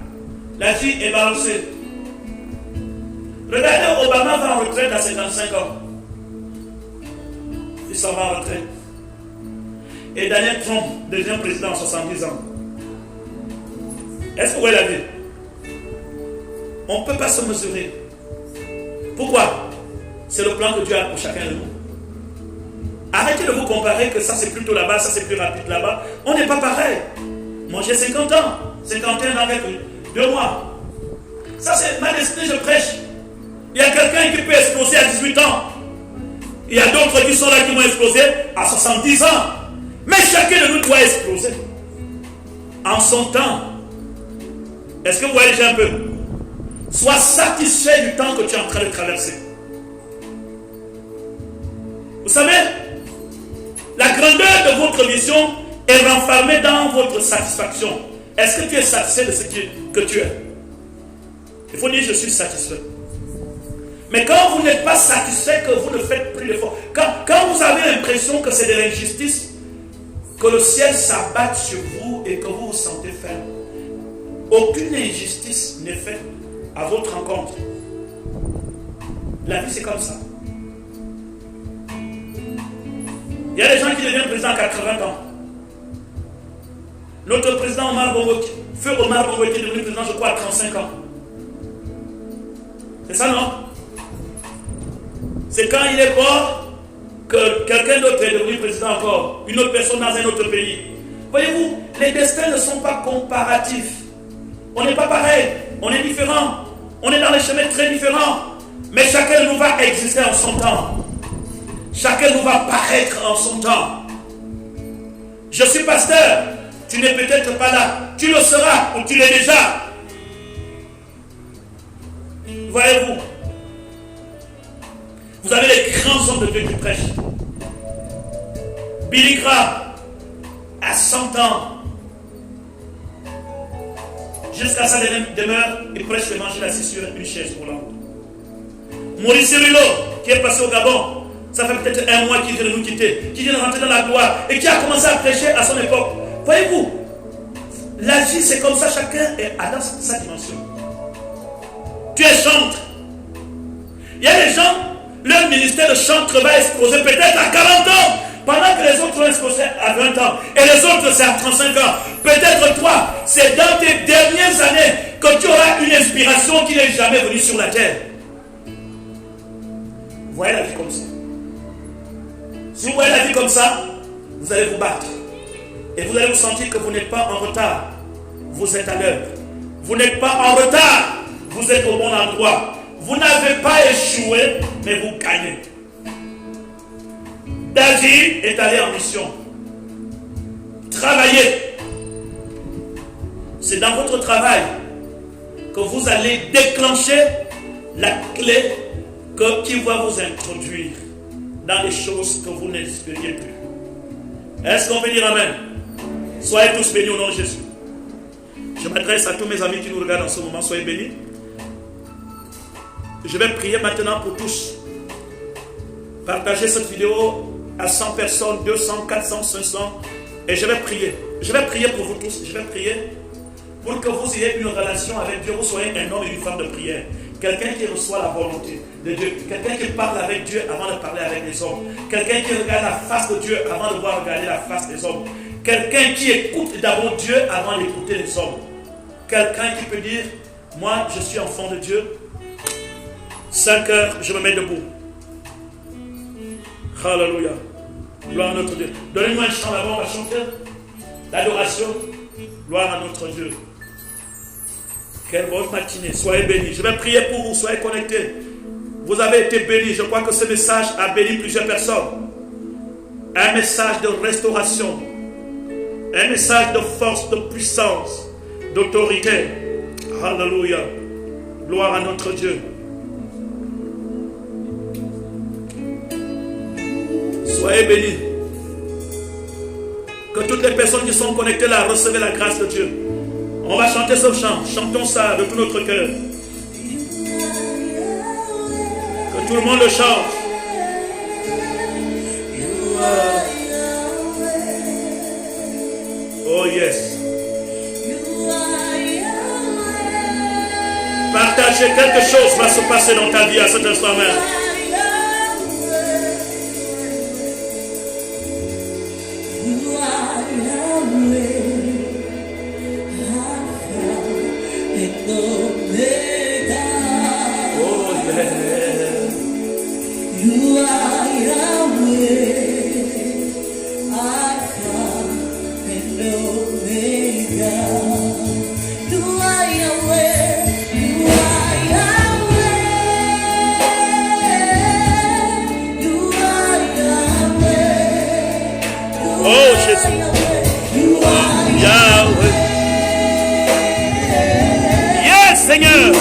Speaker 2: La vie est balancée. Regardez, Obama va en retraite à 55 ans. Il s'en va en retraite. Et Daniel Trump devient président à 70 ans. Est-ce que vous voyez la vie? On ne peut pas se mesurer. Pourquoi? C'est le plan que Dieu a pour chacun de nous. Arrêtez de vous comparer que ça c'est plutôt là-bas, ça c'est plus rapide là-bas. On n'est pas pareil. Moi j'ai 50 ans. 51 ans avec 2 mois. Ça c'est ma destinée, je prêche. Il y a quelqu'un qui peut exploser à 18 ans. Il y a d'autres qui sont là qui vont exploser à 70 ans. Mais chacun de nous doit exploser. En son temps. Est-ce que vous voyez déjà un peu? Sois satisfait du temps que tu es en train de traverser. Vous savez, la grandeur de votre vision est renfermée dans votre satisfaction. Est-ce que tu es satisfait de ce que tu es? Il faut dire je suis satisfait. Mais quand vous n'êtes pas satisfait, que vous ne faites plus d'efforts, quand vous avez l'impression que c'est de l'injustice, que le ciel s'abatte sur vous et que vous vous sentez faible, aucune injustice n'est faite à votre rencontre. La vie c'est comme ça. Il y a des gens qui deviennent président à 80 ans. Notre président Omar Bongo, feu Omar Bongo était devenu président je crois à 35 ans. C'est ça non? C'est quand il est mort que quelqu'un d'autre est devenu président encore. Une autre personne dans un autre pays. Voyez-vous, les destins ne sont pas comparatifs. On n'est pas pareil. On est différents. On est dans des chemins très différents. Mais chacun de nous va exister en son temps. Chacun de nous va paraître en son temps. Je suis pasteur. Tu n'es peut-être pas là. Tu le seras ou tu l'es déjà. Voyez-vous, vous avez les grands hommes de Dieu qui prêchent. Billy Graham, à 100 ans, jusqu'à sa demeure, il prêche l'évangile assis sur une chaise roulante. Maurice Cirillo, qui est passé au Gabon, ça fait peut-être 1 mois qu'il vient de nous quitter, qui vient de rentrer dans la gloire et qui a commencé à prêcher à son époque. Voyez-vous, la vie c'est comme ça, chacun est dans sa dimension. Tu es chantre. Il y a des gens, leur ministère de chantre va exploser peut-être à 40 ans, pendant que les autres vont exploser à 20 ans, et les autres c'est à 35 ans. Peut-être toi, c'est dans tes dernières années que tu auras une inspiration qui n'est jamais venue sur la terre. Vous voyez la vie comme ça. Si vous voyez la vie comme ça, vous allez vous battre. Et vous allez vous sentir que vous n'êtes pas en retard. Vous êtes à l'heure. Vous n'êtes pas en retard. Vous êtes au bon endroit. Vous n'avez pas échoué, mais vous gagnez. David est allé en mission. Travaillez. C'est dans votre travail que vous allez déclencher la clé qui va vous introduire dans les choses que vous n'espériez plus. Est-ce qu'on peut dire Amen? Soyez tous bénis au nom de Jésus. Je m'adresse à tous mes amis qui nous regardent en ce moment. Soyez bénis. Je vais prier maintenant pour tous. Partagez cette vidéo à 100 personnes, 200, 400, 500. Et je vais prier. Je vais prier pour vous tous. Je vais prier pour que vous ayez une relation avec Dieu. Vous soyez un homme et une femme de prière. Quelqu'un qui reçoit la volonté de Dieu. Quelqu'un qui parle avec Dieu avant de parler avec les hommes. Quelqu'un qui regarde la face de Dieu avant de voir regarder la face des hommes. Quelqu'un qui écoute d'abord Dieu avant d'écouter les hommes. Quelqu'un qui peut dire, moi je suis enfant de Dieu. 5 heures, je me mets debout. Alléluia. Gloire à notre Dieu. Donnez-moi un chant d'abord, on va chanter l'adoration. Gloire à notre Dieu. Quelle bonne matinée. Soyez bénis. Je vais prier pour vous. Soyez connectés. Vous avez été bénis. Je crois que ce message a béni plusieurs personnes. Un message de restauration. Un message de force, de puissance, d'autorité. Alléluia. Gloire à notre Dieu. Soyez bénis. Que toutes les personnes qui sont connectées là recevez la grâce de Dieu. On va chanter ce chant. Chantons ça de tout notre cœur. Que tout le monde le chante. Oh yes. Partagez quelque chose va se passer dans ta vie à cet instant même. Seigneur.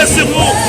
Speaker 2: Sur vous.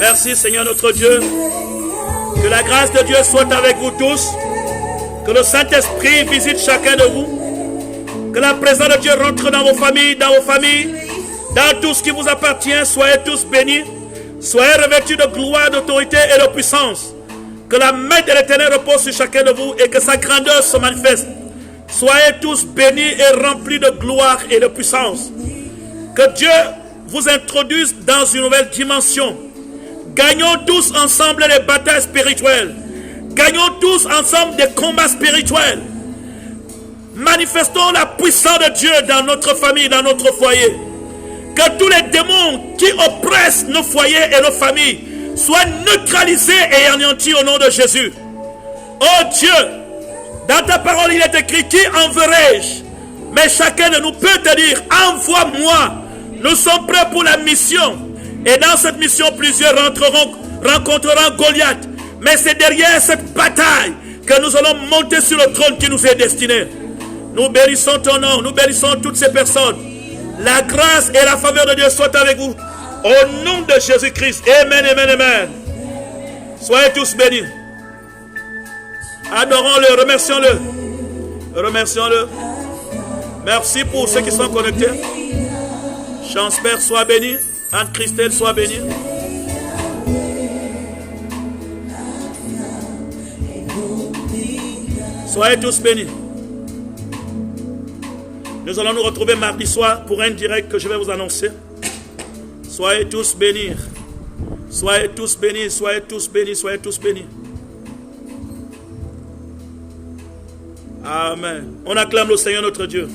Speaker 2: Merci Seigneur notre Dieu. Que la grâce de Dieu soit avec vous tous. Que le Saint-Esprit visite chacun de vous. Que la présence de Dieu rentre dans vos familles, dans tout ce qui vous appartient. Soyez tous bénis. Soyez revêtus de gloire, d'autorité et de puissance. Que la main de l'Éternel repose sur chacun de vous et que sa grandeur se manifeste. Soyez tous bénis et remplis de gloire et de puissance. Que Dieu vous introduise dans une nouvelle dimension. Gagnons tous ensemble les batailles spirituelles. Gagnons tous ensemble des combats spirituels. Manifestons la puissance de Dieu dans notre famille, dans notre foyer. Que tous les démons qui oppressent nos foyers et nos familles soient neutralisés et anéantis au nom de Jésus. Oh Dieu, dans ta parole il est écrit, qui enverrai-je? Mais chacun de nous peut te dire, envoie-moi. Nous sommes prêts pour la mission. Et dans cette mission, plusieurs rencontreront Goliath. Mais c'est derrière cette bataille que nous allons monter sur le trône qui nous est destiné. Nous bénissons ton nom, nous bénissons toutes ces personnes. La grâce et la faveur de Dieu soient avec vous. Au nom de Jésus-Christ. Amen, amen, amen. Soyez tous bénis. Adorons-le, remercions-le. Remercions-le. Merci pour ceux qui sont connectés. Chance-Père, sois béni. Anne-Christelle, sois bénie. Soyez tous bénis. Nous allons nous retrouver mardi soir pour un direct que je vais vous annoncer. Soyez tous bénis. Soyez tous bénis, soyez tous bénis, soyez tous bénis. Amen. On acclame le Seigneur notre Dieu.